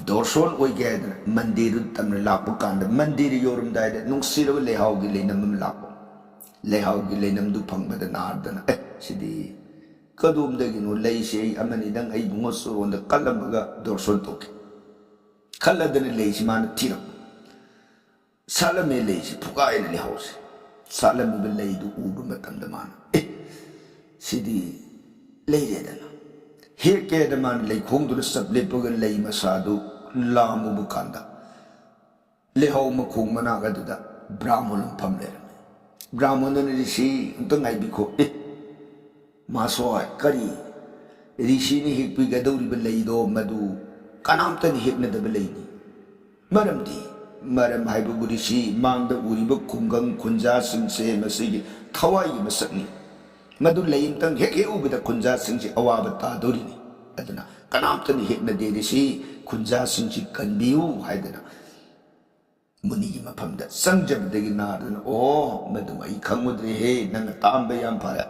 ꯗꯣꯔꯁꯣꯟ ꯑꯣꯏꯒꯦ ꯍꯥꯏꯗꯅ ꯃꯟꯗꯤꯔꯗꯨ ꯇꯝꯅ ꯂꯥꯛꯄ ꯀꯥꯟꯗ ꯃꯟꯗꯤꯔ ꯌꯧꯔꯝꯗꯥꯏꯗ ꯅꯨꯡꯁꯤꯔꯕ ꯂꯩꯍꯥꯎꯒꯤ ꯂꯩꯅꯝ ꯑꯃ ꯂꯥꯛꯄ ꯂꯩꯍꯥꯎꯒꯤ ꯂꯩꯅꯝꯗꯨ ꯐꯪꯕꯗ ꯅꯥꯔꯗꯅ ꯁꯤꯗꯤ ꯀꯗꯣꯝꯗꯒꯤꯅꯣ ꯂꯩꯁꯤ ꯑꯩ ꯑꯃꯅꯤꯗꯪ ꯑꯩꯕꯨ ꯉꯣꯆꯣꯟꯗ ꯀꯜꯂꯝꯃꯒ ꯗꯣꯔꯁꯣꯟ ꯇꯧꯈꯤ ꯈꯜꯂꯗꯅ ꯂꯩꯁꯤ ꯃꯥꯅ ꯊꯤꯔꯛꯄ ꯁꯥꯠꯂꯝꯃꯦ ꯂꯩꯁꯤ ꯐꯨꯒꯥꯏꯅ ꯂꯩꯍꯥꯎꯁꯤ ꯁꯥꯠꯂꯝꯃꯤꯕ ꯂꯩꯗꯨ ꯎꯕ ꯃꯇꯝꯗ ꯃꯥꯅ ꯁꯤꯗꯤ ꯂꯩꯔꯦꯗꯅ ꯍꯦꯛꯀꯦꯗ ꯃꯥꯅ ꯂꯩꯈꯣꯡꯗꯨꯗ ꯆꯞ ꯂꯦꯞꯄꯒ ꯂꯩ ꯃꯁꯥꯗꯨ ꯂꯥꯝꯃꯨꯕ ꯀꯥꯟꯗ ꯂꯩꯍꯥꯎ ꯃꯈꯣꯡ ꯃꯅꯥꯛ ꯑꯗꯨꯗ ꯕ꯭ꯔꯥꯍ꯭ꯃꯟ ꯑꯃ ꯐꯝ ꯂꯩꯔꯝꯃꯦ ꯕ꯭ꯔꯥꯍ꯭ꯃꯟꯗꯨꯅ ꯔꯤꯁꯤ ꯑꯝꯇ ꯉꯥꯏꯕꯤꯈꯣ ꯃꯥꯁꯣꯏ ꯀꯔꯤ ꯔꯤꯁꯤꯅ ꯍꯦꯛꯄꯤꯒꯗꯧꯔꯤꯕ ꯂꯩꯗꯣ ꯃꯗꯨ ꯀꯅꯥꯝꯇꯅ ꯍꯦꯛꯅꯗꯕ ꯂꯩꯅꯤ ꯃꯔꯝꯗꯤ ꯃꯔꯝ ꯍꯥꯏꯕꯕꯨ ꯔꯤꯁꯤ ꯃꯥꯡꯗ ꯎꯔꯤꯕ ꯈꯨꯡꯒꯪ ꯈꯨꯟꯖꯥꯁꯤꯡꯁꯦ ꯃꯁꯤꯒꯤ ꯊꯋꯥꯏꯒꯤ ꯃꯁꯛꯅꯤ मधु लेमतंग हेक हे उबदा खुंजा सिंह अवाब तादोरिनी अदना कनामतनी हेकना देदिसी खुंजा सिंह कन्बियु हायदना मुनि मफमदा संजबदगी नादना ओ मधु मई खंगुद्रे हे नंग तांबे याम फारा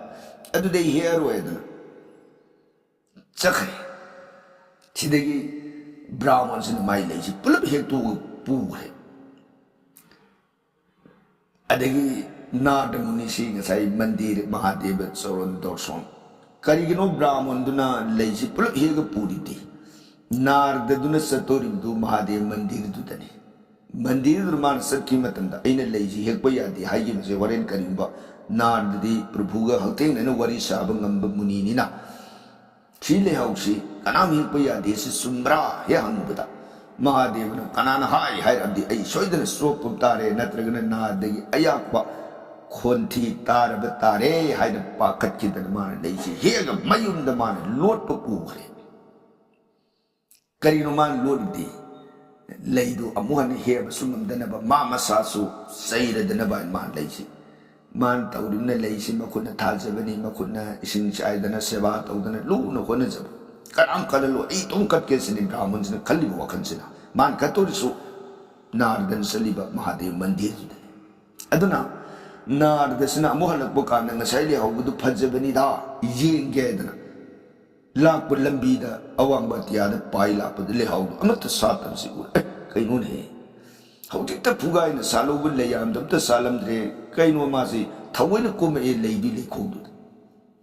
अदुदे हेरो एदना चखे सिदगी ब्राह्मण सिन माई लेसी पुलब हेक तू पू है अदगी नाद मुनि सिंह साई मंदिर महादेव चौरन दर्शन करिगिनो ब्राह्मण दुना लेसी पुलब हेक पूरीती नारद दुना सतोरिदु महादेव मंदिर दुदनी मंदिर दुमान सकी मतंदा अइना लेसी हेक पयादी हाइगी मसे वरेन करिबा नारददी प्रभुगा हक्तेंग नना वरी साब ngamba मुनि निना खिले हौसी कनाम हेक पयादी से सुम्ब्रा हे हंगबदा महादेव न कनाना हाय हाय अब्दी अई सोइदन सोप तारे नत्रगन नादगी अयाकबा खोंथी तारब तारे हाय पाखत की दन मान लेसी हेग मयुंद मान लोट पुखरे करिनो मान लोटदी लेदु अमुहन हेब सुमदनब मा मसासु सैरदनब मान लेसी मान तौरिन लेसी मखुन थाजबनी मखुन इसिंग चाइदना सेवा तौदना लुन होनजब कनाम कललो आई तुम कट के सिनि ब्राह्मण सिन खल्लिब वखनसिना मान कतोरिसु नारदन सलिबा महादेव मंदिर अदुना नारदसिना अमुहलक बुकान ngasai hawbudu phajabani da yengedana lakpu lambi da awangba tiada pai lakpu le hawdu amata satan si ur kaino ne hawtikta phugai na salobu le yam damta salamdre kaino ma si thawaina kuma e leibi le khodu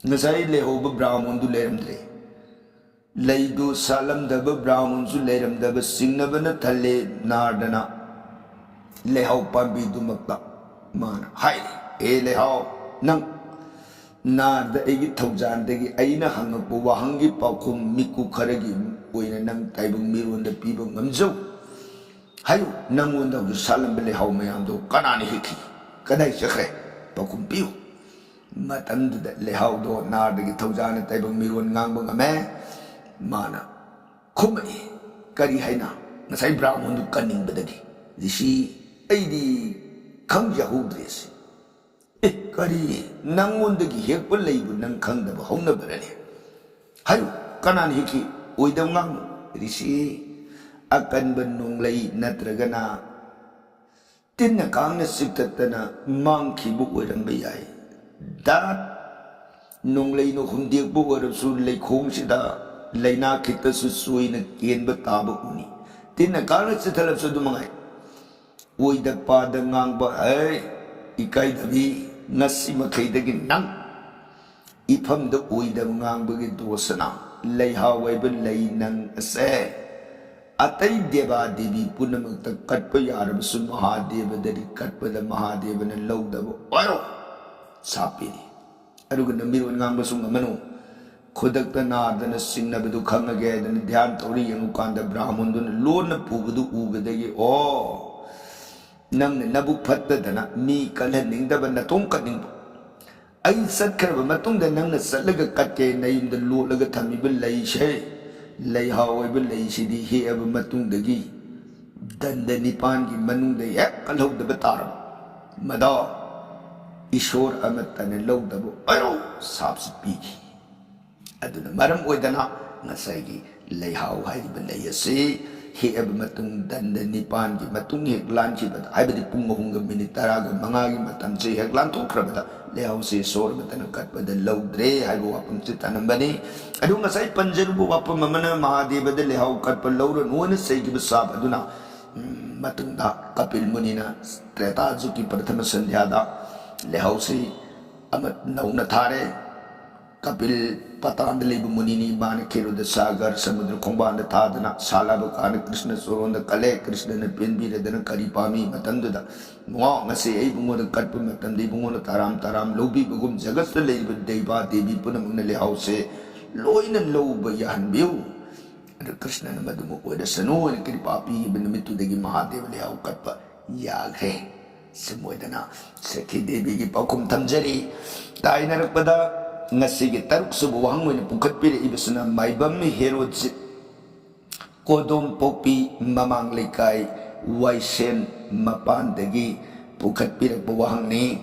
ngasai le hawbu brahman du leramdre ꯂꯩꯗꯨ ꯁꯥꯠꯂꯝꯗꯕ ꯕ꯭ꯔꯥꯍ꯭ꯃꯟꯁꯨ ꯂꯩꯔꯝꯗꯕ ꯁꯤꯡꯅꯕꯅ ꯊꯜꯂꯦ ꯅꯥꯔꯗꯅ ꯂꯩꯍꯥꯎ ꯄꯥꯝꯕꯤꯗꯨꯃꯛꯇ ꯃꯥꯅ ꯍꯥꯏꯔꯤ ꯑꯦ ꯂꯩꯍꯥꯎ ꯅꯪ ꯅꯥꯔꯗ ꯑꯩꯒꯤ ꯊꯧꯖꯥꯟꯗꯒꯤ ꯑꯩꯅ ꯍꯪꯉꯛꯄ ꯋꯥꯍꯪꯒꯤ ꯄꯥꯎꯈꯨꯝ ꯃꯤꯀꯨꯞ ꯈꯔꯒꯤ ꯑꯣꯏꯅ ꯅꯪ ꯇꯥꯏꯕꯪ ꯃꯤꯔꯣꯟꯗ ꯄꯤꯕ ꯉꯝꯖꯧ ꯍꯥꯏꯌꯨ ꯅꯪꯉꯣꯟꯗ ꯍꯧꯖꯤꯛ ꯁꯥꯠꯂꯝꯕ ꯂꯩꯍꯥꯎ ꯃꯌꯥꯝꯗꯣ ꯀꯅꯥꯅ ꯍꯦꯛꯈꯤ ꯀꯗꯥꯏ ꯆꯠꯈ꯭ꯔꯦ ꯄꯥꯎꯈꯨꯝ ꯄꯤꯌꯨ ꯃꯇꯝꯗꯨꯗ ꯂꯩꯍꯥꯎꯗꯣ ꯅꯥꯔꯗꯒꯤ ꯊꯧꯖꯥꯟꯅ ꯇꯥꯏꯕꯪ ꯃꯤꯔꯣꯟ ꯉꯥꯡꯕ ꯉꯝꯃꯦ ꯃꯥꯅ ꯈꯨꯝꯃꯛꯏ ꯀꯔꯤ ꯍꯥꯏꯅ ꯉꯁꯥꯏ ꯕ꯭ꯔꯥꯍ꯭ꯃꯟꯗꯨ ꯀꯟꯅꯤꯡꯕꯗꯒꯤ ꯔꯤꯁꯤ ꯑꯩꯗꯤ ꯈꯪꯖꯍꯧꯗ꯭ꯔꯦꯁꯤ ꯑꯦ ꯀꯔꯤ ꯅꯪꯉꯣꯟꯗꯒꯤ ꯍꯦꯛꯄ ꯂꯩꯕꯨ ꯅꯪ ꯈꯪꯗꯕ ꯍꯧꯅꯕ꯭ꯔꯅꯦ ꯍꯥꯏꯌꯨ ꯀꯅꯥꯅ ꯍꯦꯛꯈꯤ ꯑꯣꯏꯗꯕ ꯉꯥꯡꯅꯨ ꯔꯤꯁꯤ ꯑꯀꯟꯕ ꯅꯣꯡꯂꯩ ꯅꯠꯇ꯭ꯔꯒꯅ ꯇꯤꯟꯅ ꯀꯥꯡꯅ ꯆꯤꯛꯇꯠꯇꯅ ꯃꯥꯡꯈꯤꯕ ꯑꯣꯏꯔꯝꯕ ꯌꯥꯏ ꯗꯥꯠ ꯅꯣꯡꯂꯩꯅ ꯍꯨꯝꯗꯦꯛꯄ ꯑꯣꯏꯔꯕꯁꯨ ꯂꯩꯈꯣꯡꯁꯤꯗ ꯂꯩꯅꯥ ꯈꯤꯇꯁꯨ ꯆꯣꯏꯅ ꯀꯦꯟꯕ ꯇꯥꯕ ꯎꯅꯤ ꯇꯤꯟꯅ ꯀꯥꯡꯅ ꯆꯤꯊꯠꯂꯕꯁꯨ ꯑꯗꯨ ꯃꯉꯥꯏ ꯑꯣꯏꯗ ꯄꯥꯗ ꯉꯥꯡꯕ ꯍꯩ ꯏꯀꯥꯏꯗꯕꯤ ꯉꯁꯤ ꯃꯈꯩꯗꯒꯤ ꯅꯪ ꯏꯐꯝꯗ ꯑꯣꯏꯗꯕ ꯉꯥꯡꯕꯒꯤ ꯗꯣꯁꯅ ꯂꯩꯍꯥꯎ ꯍꯥꯏꯕ ꯂꯩ ꯅꯪ ꯑꯁꯦ ꯑꯇꯩ ꯗꯦꯕꯥ ꯗꯦꯕꯤ ꯄꯨꯝꯅꯃꯛꯇ ꯀꯠꯄ ꯌꯥꯔꯕꯁꯨ ꯃꯍꯥꯗꯦꯕꯗꯗꯤ ꯀꯠꯄꯗ ꯃꯍꯥꯗꯦꯕꯅ ꯂꯧꯗꯕ ꯑꯣꯏꯔꯣ ꯁꯥꯞꯄꯤꯔꯤ ꯑꯗꯨꯒ ꯅꯝꯕꯤꯔꯣꯟ ꯉꯥꯡꯕꯁꯨ ꯉꯝꯃꯅꯨ ꯈꯨꯗꯛꯇ ꯅꯥꯗꯅ ꯆꯤꯡꯅꯕꯗꯨ ꯈꯪꯉꯒꯦ ꯍꯥꯏꯗꯅ ꯙ꯭ꯌꯥꯟ ꯇꯧꯔꯤ ꯌꯦꯡꯉꯨꯀꯥꯟꯗ ꯕ꯭ꯔꯥꯍ꯭ꯃꯟꯗꯨꯅ ꯂꯣꯟꯅ ꯄꯨꯕꯗꯨ ꯎꯕꯗꯒꯤ ꯑꯣ ꯅꯪꯅ ꯅꯕꯨꯛ ꯐꯠꯇꯗꯅ ꯃꯤ ꯀꯜꯍꯟꯅꯤꯡꯗꯕ ꯅꯇꯣꯝ ꯀꯠꯅꯤꯡꯕ ꯑꯩ ꯆꯠꯈ꯭ꯔꯕ ꯃꯇꯨꯡꯗ ꯅꯪꯅ ꯆꯠꯂꯒ ꯀꯠꯀꯦ ꯅꯌꯨꯝꯗ ꯂꯣꯠꯂꯒ ꯊꯝꯃꯤꯕ ꯂꯩꯁꯦ ꯂꯩꯍꯥꯎ ꯑꯣꯏꯕ ꯂꯩꯁꯤꯗꯤ ꯍꯦꯛꯑꯕ ꯃꯇꯨꯡꯗꯒꯤ ꯗꯟꯗ ꯅꯤꯄꯥꯟꯒꯤ ꯃꯅꯨꯡꯗ ꯍꯦꯛ ꯀꯜꯍꯧꯗꯕ ꯇꯥꯔꯕ ꯃꯗꯣ ꯏꯁꯣꯔ ꯑꯃꯠꯇꯅ ꯂꯧꯗꯕ ꯑꯣꯏꯔꯣ ꯁꯥꯞꯁꯤ ꯄꯤꯈꯤ ꯑꯗꯨꯅ ꯃꯔꯝ ꯑꯣꯏꯗꯅ ꯉꯁꯥꯏꯒꯤ ꯂꯩꯍꯥꯎ ꯍꯥꯏꯔꯤꯕ ꯂꯩ ꯑꯁꯤ ꯍꯦꯛꯑꯕ ꯃꯇꯨꯡ ꯗꯟꯗ ꯅꯤꯄꯥꯟꯒꯤ ꯃꯇꯨꯡ ꯍꯦꯛ ꯂꯥꯟꯈꯤꯕꯗ ꯍꯥꯏꯕꯗꯤ ꯄꯨꯡ 3:10 ꯃꯇꯝꯁꯤ ꯍꯦꯛ ꯂꯥꯟꯊꯣꯛꯈ꯭ꯔꯕꯗ ꯂꯩꯍꯥꯎꯁꯤ ꯏꯁꯣꯔ ꯑꯃꯠꯇꯅ ꯀꯠꯄꯗ ꯂꯧꯗ꯭ꯔꯦ ꯍꯥꯏꯕ ꯋꯥꯐꯝꯁꯤ ꯇꯥꯅꯝꯕꯅꯤ ꯑꯗꯨ ꯉꯁꯥꯏ ꯄꯟꯖꯔꯨꯕ ꯋꯥꯐꯝ ꯑꯃꯅ ꯃꯍꯥꯗꯦꯕꯗ ꯂꯩꯍꯥꯎ ꯀꯠꯄ ꯂꯧꯔꯅꯨꯅ ꯆꯩꯈꯤꯕ ꯁꯥꯞ ꯑꯗꯨꯅ ꯃꯇꯨꯡꯗ ꯀꯄꯤꯜ ꯃꯨꯅꯤꯅ ꯇ꯭ꯔꯦꯇꯥ ꯖꯨꯒꯀꯤ ꯄ꯭ꯔꯊꯃ ꯁꯟꯙ꯭ꯌꯥꯗ ꯂꯩꯍꯥꯎꯁꯤ ꯑꯃ ꯅꯧꯅ ꯊꯥꯔꯦ ꯀꯄꯤꯜ ꯄꯇꯥꯟꯗ ꯂꯩꯕ ꯃꯨꯅꯤꯅꯤ ꯃꯥꯅ ꯈꯦꯔꯣꯗ ꯁꯥꯒꯔ ꯁꯃꯨꯗ꯭ꯔ ꯈꯣꯡꯕꯥꯟꯗ ꯊꯥꯗꯅ ꯁꯥꯂꯥꯕ ꯀꯥꯟꯗ ꯀ꯭ꯔꯤꯁꯅ ꯆꯣꯔꯣꯟꯗ ꯀꯜꯂꯦ ꯀ꯭ꯔꯤꯁꯅꯅ ꯄꯦꯟꯕꯤꯔꯗꯅ ꯀꯔꯤ ꯄꯥꯝꯃꯤ ꯃꯇꯝꯗꯨꯗ ꯉꯣ ꯉꯁꯤ ꯑꯩ ꯏꯕꯨꯡꯉꯣꯗ ꯀꯠꯄ ꯃꯇꯝꯗ ꯏꯕꯨꯡꯉꯣꯅ ꯇꯥꯔꯥꯝ ꯂꯧꯕꯤꯕꯒꯨꯝ ꯖꯒꯠꯇ ꯂꯩꯔꯤꯕ ꯗꯩꯕꯥ ꯗꯦꯕꯤ ꯄꯨꯝꯅꯃꯛꯅ ꯂꯩꯍꯥꯎꯁꯦ ꯂꯣꯏꯅ ꯂꯧꯕ ꯌꯥꯍꯟꯕꯤꯌꯨ ꯑꯗꯨ ꯀ꯭ꯔꯤꯁꯅꯅ ꯃꯗꯨꯃ ꯑꯣꯏꯔꯁꯅꯨ ꯍꯥꯏꯅ ꯀ꯭ꯔꯤꯄꯥ ꯄꯤꯈꯤꯕ ꯅꯨꯃꯤꯠꯇꯨꯗꯒꯤ ꯃꯍꯥꯗꯦꯕ ꯂꯩꯍꯥꯎ ꯀꯠꯄ ꯌꯥꯈ꯭ꯔꯦ ꯁꯨꯝ ꯑꯣꯏꯗꯅ ꯁꯈꯤ ꯗꯦꯕꯤꯒꯤ ꯄꯥꯎꯈꯨꯝ ꯊꯝꯖꯔꯤ ꯇꯥꯏꯅꯔꯛꯄꯗ ꯉꯁꯤꯒꯤ 3ꯁꯨꯕ ꯋꯥꯍꯪ ꯑꯣꯏꯅ ꯄꯨꯈꯠꯄꯤꯔꯛꯏꯕꯁꯤꯅ ꯃꯥꯏꯕꯝ ꯍꯦꯔꯣꯖꯤꯠ ꯀꯣꯗꯣꯝ ꯄꯣꯛꯄꯤ ꯃꯃꯥꯡ ꯂꯩꯀꯥꯏ ꯋꯥꯏꯁꯦꯟ ꯃꯄꯥꯟꯗꯒꯤ ꯄꯨꯈꯠꯄꯤꯔꯛꯄ ꯋꯥꯍꯪꯅꯤ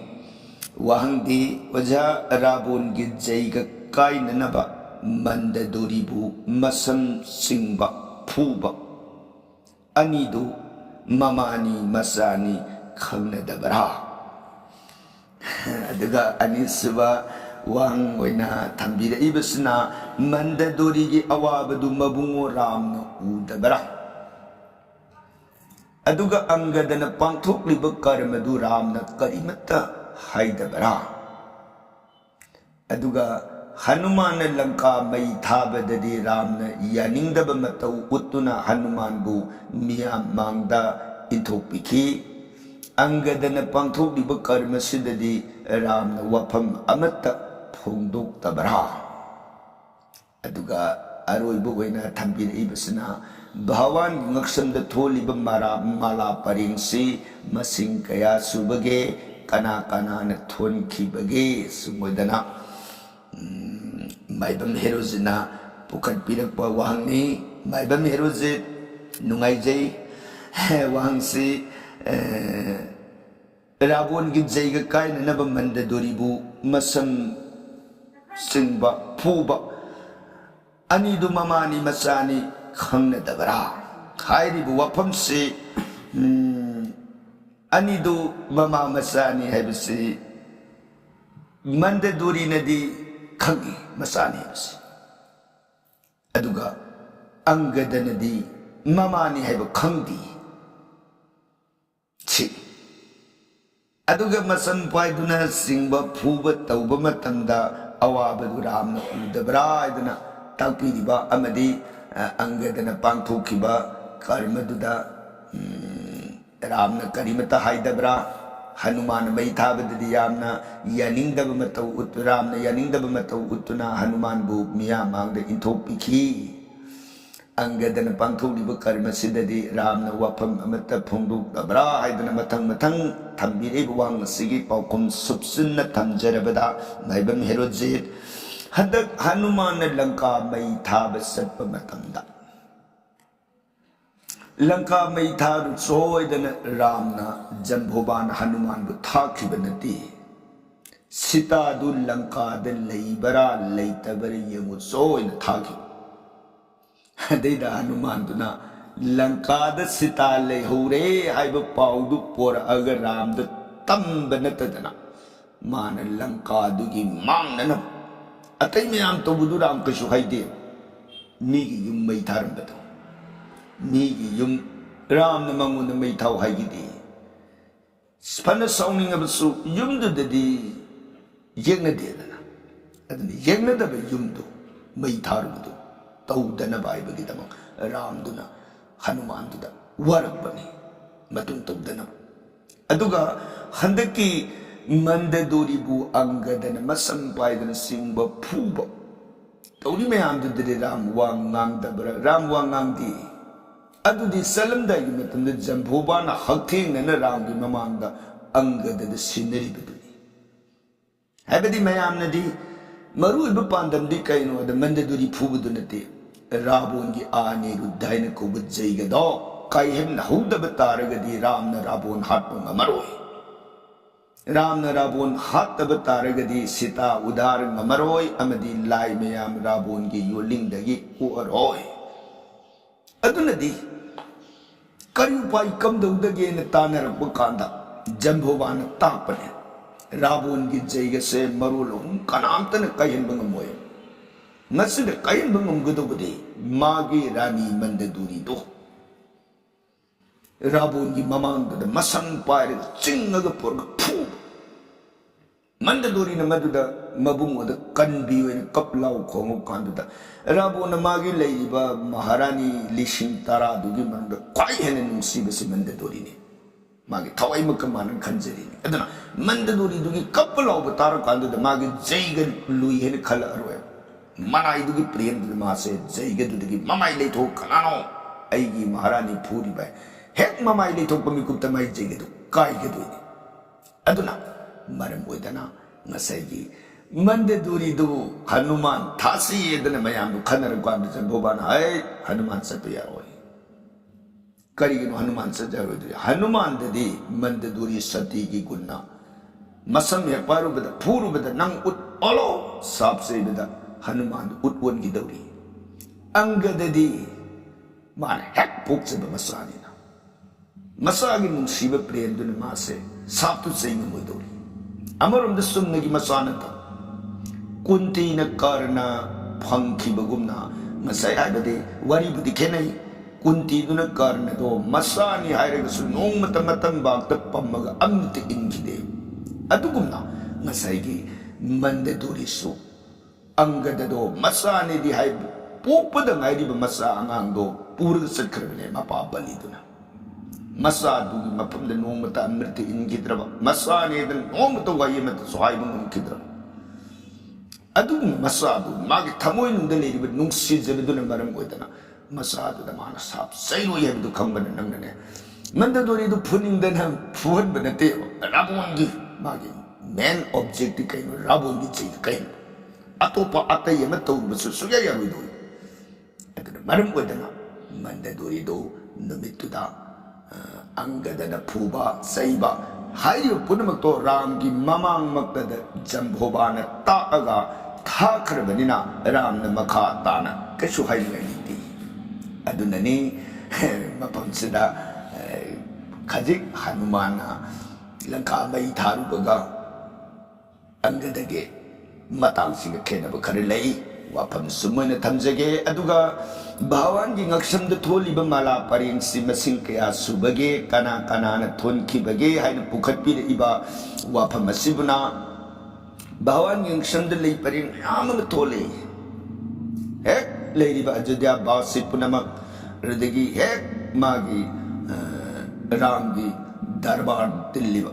ꯋꯥꯍꯪꯗꯤ ꯑꯣꯖꯥ ꯔꯥꯕꯣꯟꯒꯤ ꯖꯩꯒ ꯀꯥꯏꯅꯅꯕ ꯃꯟꯗꯗꯣꯔꯤꯕꯨ ꯃꯁꯝ ꯆꯤꯡꯕ ꯐꯨꯕ ꯑꯅꯤꯗꯨ ꯃꯃꯥꯅꯤ ꯃꯆꯥꯅꯤ ꯈꯪꯅꯗꯕꯔꯥ ꯑꯗꯨꯒ ꯑꯅꯤꯁꯨꯕ ꯋꯥꯍꯪ ꯑꯣꯏꯅ ꯊꯝꯕꯤꯔꯛꯏꯕꯁꯤꯅ ꯃꯟꯗꯗꯣꯔꯤꯒꯤ ꯑꯋꯥꯕꯗꯨ ꯃꯕꯨꯡꯉꯣ ꯔꯥꯝꯅ ꯎꯗꯕꯔꯥ ꯑꯗꯨꯒ ꯑꯪꯒꯗꯅ ꯄꯥꯡꯊꯣꯛꯂꯤꯕ ꯀꯔꯃꯗꯨ ꯔꯥꯝꯅ ꯀꯔꯤꯃꯠꯇ ꯍꯥꯏꯗꯕꯔꯥ ꯑꯗꯨꯒ ꯍꯅꯨꯃꯥꯟꯅ ꯂꯪꯀꯥ ꯃꯩ ꯊꯥꯕꯗꯗꯤ ꯔꯥꯝꯅ ꯌꯥꯅꯤꯡꯗꯕ ꯃꯇꯧ ꯎꯠꯇꯨꯅ ꯍꯅꯨꯃꯥꯟꯕꯨ ꯃꯤꯌꯥꯝ ꯃꯥꯡꯗ ꯏꯟꯊꯣꯛꯄꯤꯈꯤ ꯑꯪꯒꯗꯅ ꯄꯥꯡꯊꯣꯛꯂꯤꯕ ꯀꯔꯃꯁꯤꯗꯗꯤ ꯔꯥꯝꯅ ꯋꯥꯐꯝ ꯑꯃꯠꯇ ꯐꯣꯡꯗꯣꯛꯇꯕꯔꯥ ꯑꯗꯨꯒ ꯑꯔꯣꯏꯕ ꯑꯣꯏꯅ ꯊꯝꯕꯤꯔꯛꯏꯕꯁꯤꯅ ꯚꯒꯋꯥꯟꯒꯤ ꯉꯛꯁꯝꯗ ꯊꯣꯜꯂꯤꯕ ꯃꯥꯂꯥ ꯄꯔꯦꯡꯁꯤ ꯃꯁꯤꯡ ꯀꯌꯥ ꯁꯨꯕꯒꯦ ꯀꯅꯥ ꯀꯅꯥꯅ ꯊꯣꯟꯈꯤꯕꯒꯦ ꯁꯨꯝ ꯑꯣꯏꯗꯅ ꯃꯥꯏꯕꯝ ꯍꯦꯔꯣꯖꯤꯠꯅ ꯄꯨꯈꯠꯄꯤꯔꯛꯄ ꯋꯥꯍꯪꯅꯤ ꯃꯥꯏꯕꯝ ꯍꯦꯔꯣꯖꯤꯠ ꯅꯨꯡꯉꯥꯏꯖꯩ ꯋꯥꯍꯪꯁꯤ ꯔꯥꯕꯣꯟꯒꯤ ꯖꯩꯒ ꯀꯥꯏꯅꯅꯕ ꯃꯟꯗꯗꯣꯔꯤꯕꯨ ꯃꯁꯝ ꯆꯤꯡꯕ ꯐꯨꯕ ꯑꯅꯤꯗꯨ ꯃꯃꯥꯅꯤ ꯃꯆꯥꯅꯤ ꯈꯪꯅꯗꯕꯔꯥ ꯍꯥꯏꯔꯤꯕ ꯋꯥꯐꯝꯁꯤ ꯑꯅꯤꯗꯨ ꯃꯃꯥ ꯃꯆꯥꯅꯤ ꯍꯥꯏꯕꯁꯤ ꯃꯟꯗꯗꯣꯔꯤꯅꯗꯤ ꯈꯪꯏ ꯃꯆꯥꯅꯤ ꯍꯥꯏꯕꯁꯤ ꯑꯗꯨꯒ ꯑꯪꯒꯗꯅꯗꯤ ꯃꯃꯥꯅꯤ ꯍꯥꯏꯕ ꯈꯪꯗꯦ ꯑꯗꯨꯒ ꯃꯆꯟ ꯄꯥꯏꯗꯨꯅ ꯆꯤꯡꯕ ꯐꯨꯕ ꯇꯧꯕ ꯃꯇꯝꯗ ꯑꯋꯥꯕꯗꯨ ꯔꯥꯝꯅ ꯎꯗꯕ꯭ꯔꯥ ꯍꯥꯏꯗꯅ ताकपीरिबा अमदी अंगदन पांथोखिबा कर्मदुदा रामना करीमता हाइदबरा हनुमान मई थाबददी यामना यानिंगदब मतौ उत रामना यानिंगदब मतौ उतुना हनुमान बु मिया मांगद इंथोपिखी अंगदन पांथोलिब कर्म सिददी रामना वाफम अमत फोंदोकदबरा हाइदना मथंग मथंग थंबिरेब वांग सिगी पाउकुम सुपसिन थंजरबदा नाइबम हेरोजित हदक हनुमान लंका मई थाब सत्प मतंदा लंका मई थारु सोयदन रामना जंभोबान हनुमान बु थाखिबनती सीता दु लंका द लेबरा लेतबर यमु सोयन थाखि देदा हनुमान दुना लंका द सीता ले होरे हाइब पाउदु पोर अगर राम द तंब नतदना मान लंका दुगी मांगनन अतै मयाम तो बुदु राम कशु हाइदे मीगी युम मई थारम बतो मीगी युम राम न मंगुन मई थाव हाइगिदे स्पन साउनिंग अबसु युम दुददी येंगन देदना अदनि येंगन दब युम दु मई थारबदु तौदना बाइबगी दम राम दुना हनुमान दुदा वरपनी मतुं तौदना अदुगा हंदकी मंददोरीबु अंगदन मसं पाइदन सिंब फूब तौरी मयाम दुददे राम वांग ngang राम वांग ngang अदुदी सलमदाई मतंद जंभोबाना हक्थेंगना रामगी ममांगदा अंगदद सिनरिबदुनी हैबदी मयामनदी मरुइब पांदमदी कैनो द मंददुरी फूबदु नते राबोनगी आने रुद्धाइन कोब जैगदो काइहेम नहुदब तारगदी रामना राबोन हाटपो मरोय रामना राबोन हाटब तारगदी सीता उदार मरोय अमदी लाई मयाम राबोनगी योलिंगदगी ओरोय अदुनदी करी उपाय कम दौदगे न तानरप कांदा जंभोबान तापने राबोन की जैग से मरुलो कनामतन कहिन बंगमोय नसिद कहिन बंगमगदोबदे मागी रानी मंददुरी दो राबोन की ममांगद मसंग पायर चिंगग पुरग फू मंददुरी न मदुदा मबुंगोद कनबी वेन कपलाउ खोंगो कांदुदा राबोन मागी लेइबा महारानी लिशिंग तारा दुगी मंद क्वाई हेन नुंसीबसे मंददुरी ने मागी थवाई मकमान खंजरी अदना मंददुरी दुगी कपलाउ तारा कांदुदा मागी जैग लुई हेन खल अरोय मनाई दुगी प्रेम दुगी मासे जैग दुगी ममाई लेथो खनानो आईगी महारानी फूरी बाय हेक ममाई लेथो पमिकुप तमाई जैग दु काय के दुनी अदना मरम ओइदना नसैगी मंददुरी दु हनुमान थासी एदना मयाम दु खनर क्वाम जंभोबान हाय हनुमान सतया ओय करिगिनो हनुमान सजारोय हनुमान ददी मंददुरी सती की गुन्ना मसम हे पारुबदा फूरुबदा नंग उत ओलो साबसे बदा हनुमान उतवन की दौरी अंगददी मान हेक पोक्सब मसानिना मसागी नुंसीब प्रेम दुन मासे साबतु सैंग मोदौरी अमरम सुमनगी मसानता कुंती न करना फंखिबगुमना मसाई हाइबदे वरीबुदि खेनै कुंती दुन करना दो मसानी हाइरगसु नोंमत मतम बागत पम्मगा अमत इनखिदे अदुगुमना मसाईगी मंददुरीसु अंगददो मसानी दि HYBE पोपद ngairiba masa angang do purga sakhrabne mapa baliduna masa dugi mapamda nongmata amrita ingidraba masa ne dan nongmata wayemata sohaibang umkidraba adu masa du magi thamoi nungda leriba nungsi jabiduna maram oidana masa du da mana sap sairo yebdu khambana nangne mandadori du phuningdana phuan banate rabongi magi main objective kain rabongi chei kain atopa atay yama tawbasu suya yaruido aduna maram oidana mandadori do numituda अंगदन फूबा सईबा हाइरियो पुनमक्तो राम की ममांग मक्तद जंभोबान ताअगा थाखरबनिना राम न मखा ताना कशु हाइरियदी अदुननी मपमसिदा खजिक हनुमान लंका मई थारुबगा अंगदगे मतांसिग खेनब खर लई वाफम सुमन थमजगे अदुगा भावान की ngaksamद थोलिब माला परिंग सिमसिंग कया सुबगे कना कनाना थोनखिबगे हाइन पुखटपिरइबा वाफम असिबुना भावान की ngaksamद लई परिंग यामन थोले हेक लेरिबा अयोध्या वासी पुनमक रदगी हेक मागी राम की दरबार तिल्लिबा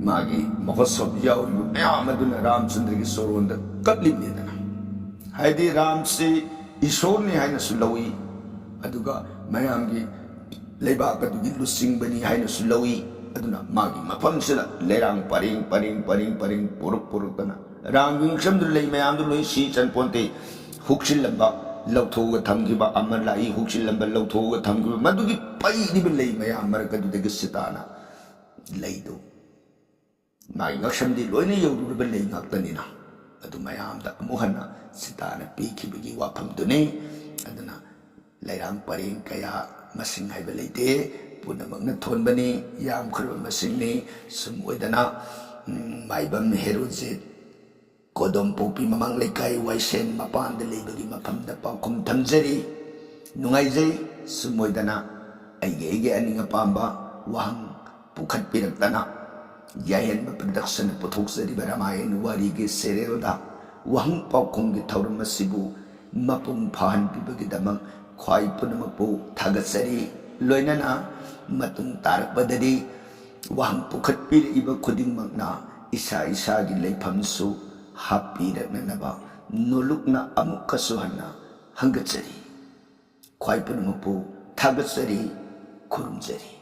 मागी महोत्सव याउरिबा मयाम अदुना रामचंद्र की सोरोंद कपलिबनेदना हाइदि राम से ईश्वर ने हाइनसु लौई अदुगा मयाम की लेबाक अदुगी लुसिंगबनी हाइनसु लौई अदुना मागी मफमसिदा लेरांग परिंग परिंग परिंग परिंग पुरुक पुरुकना रांगी समदु लेई मयाम दु लोई सी चनपोंते हुक्सिलंबा लौथोग थमगिबा अमर लाई हुक्सिलंबा लौथोग थमगिबा मदुगी पैदिबा लेई मयाम मरकदुदगी सिताना लेइदो मागी ngaksamdi loina yauruba lei ngaktaniना अदु मयामदा अमुहना सिताना पीखिबगी वाफमदुने अदुना लेरांग परिंग कया मसिंग हाइबा लेते पुनमकना थोनबनी याम खरबा मसिंगनी सुम ओइदना Maibam हेरोजित कोदम Poppy ममंग लेकाई वाइसेन मपान the लेबगी मफमदा पाखुम थमजरी नुंगाइजै sum ओइदना अइगे अनिंग Pamba वहंग पुखत पिरक्तना यायन production पुथोक्सरिबा Ramayan वारीगे सेरेलदा वहंग पाखुमगी थौरम मसिबु मपुंग फाहन पिबगिदमक ख्वाई पुनमकपु थागसरी लोइनना मतुंग तारकपददी वहंग पुखत पिरइबा खुदिंगमकना इसा इसागी लेफमसु हापीरनबा नोलुकना अमुकसु हन्ना हंगचरी ख्वाई पुनमकपु थागसरी खुरुमजरी।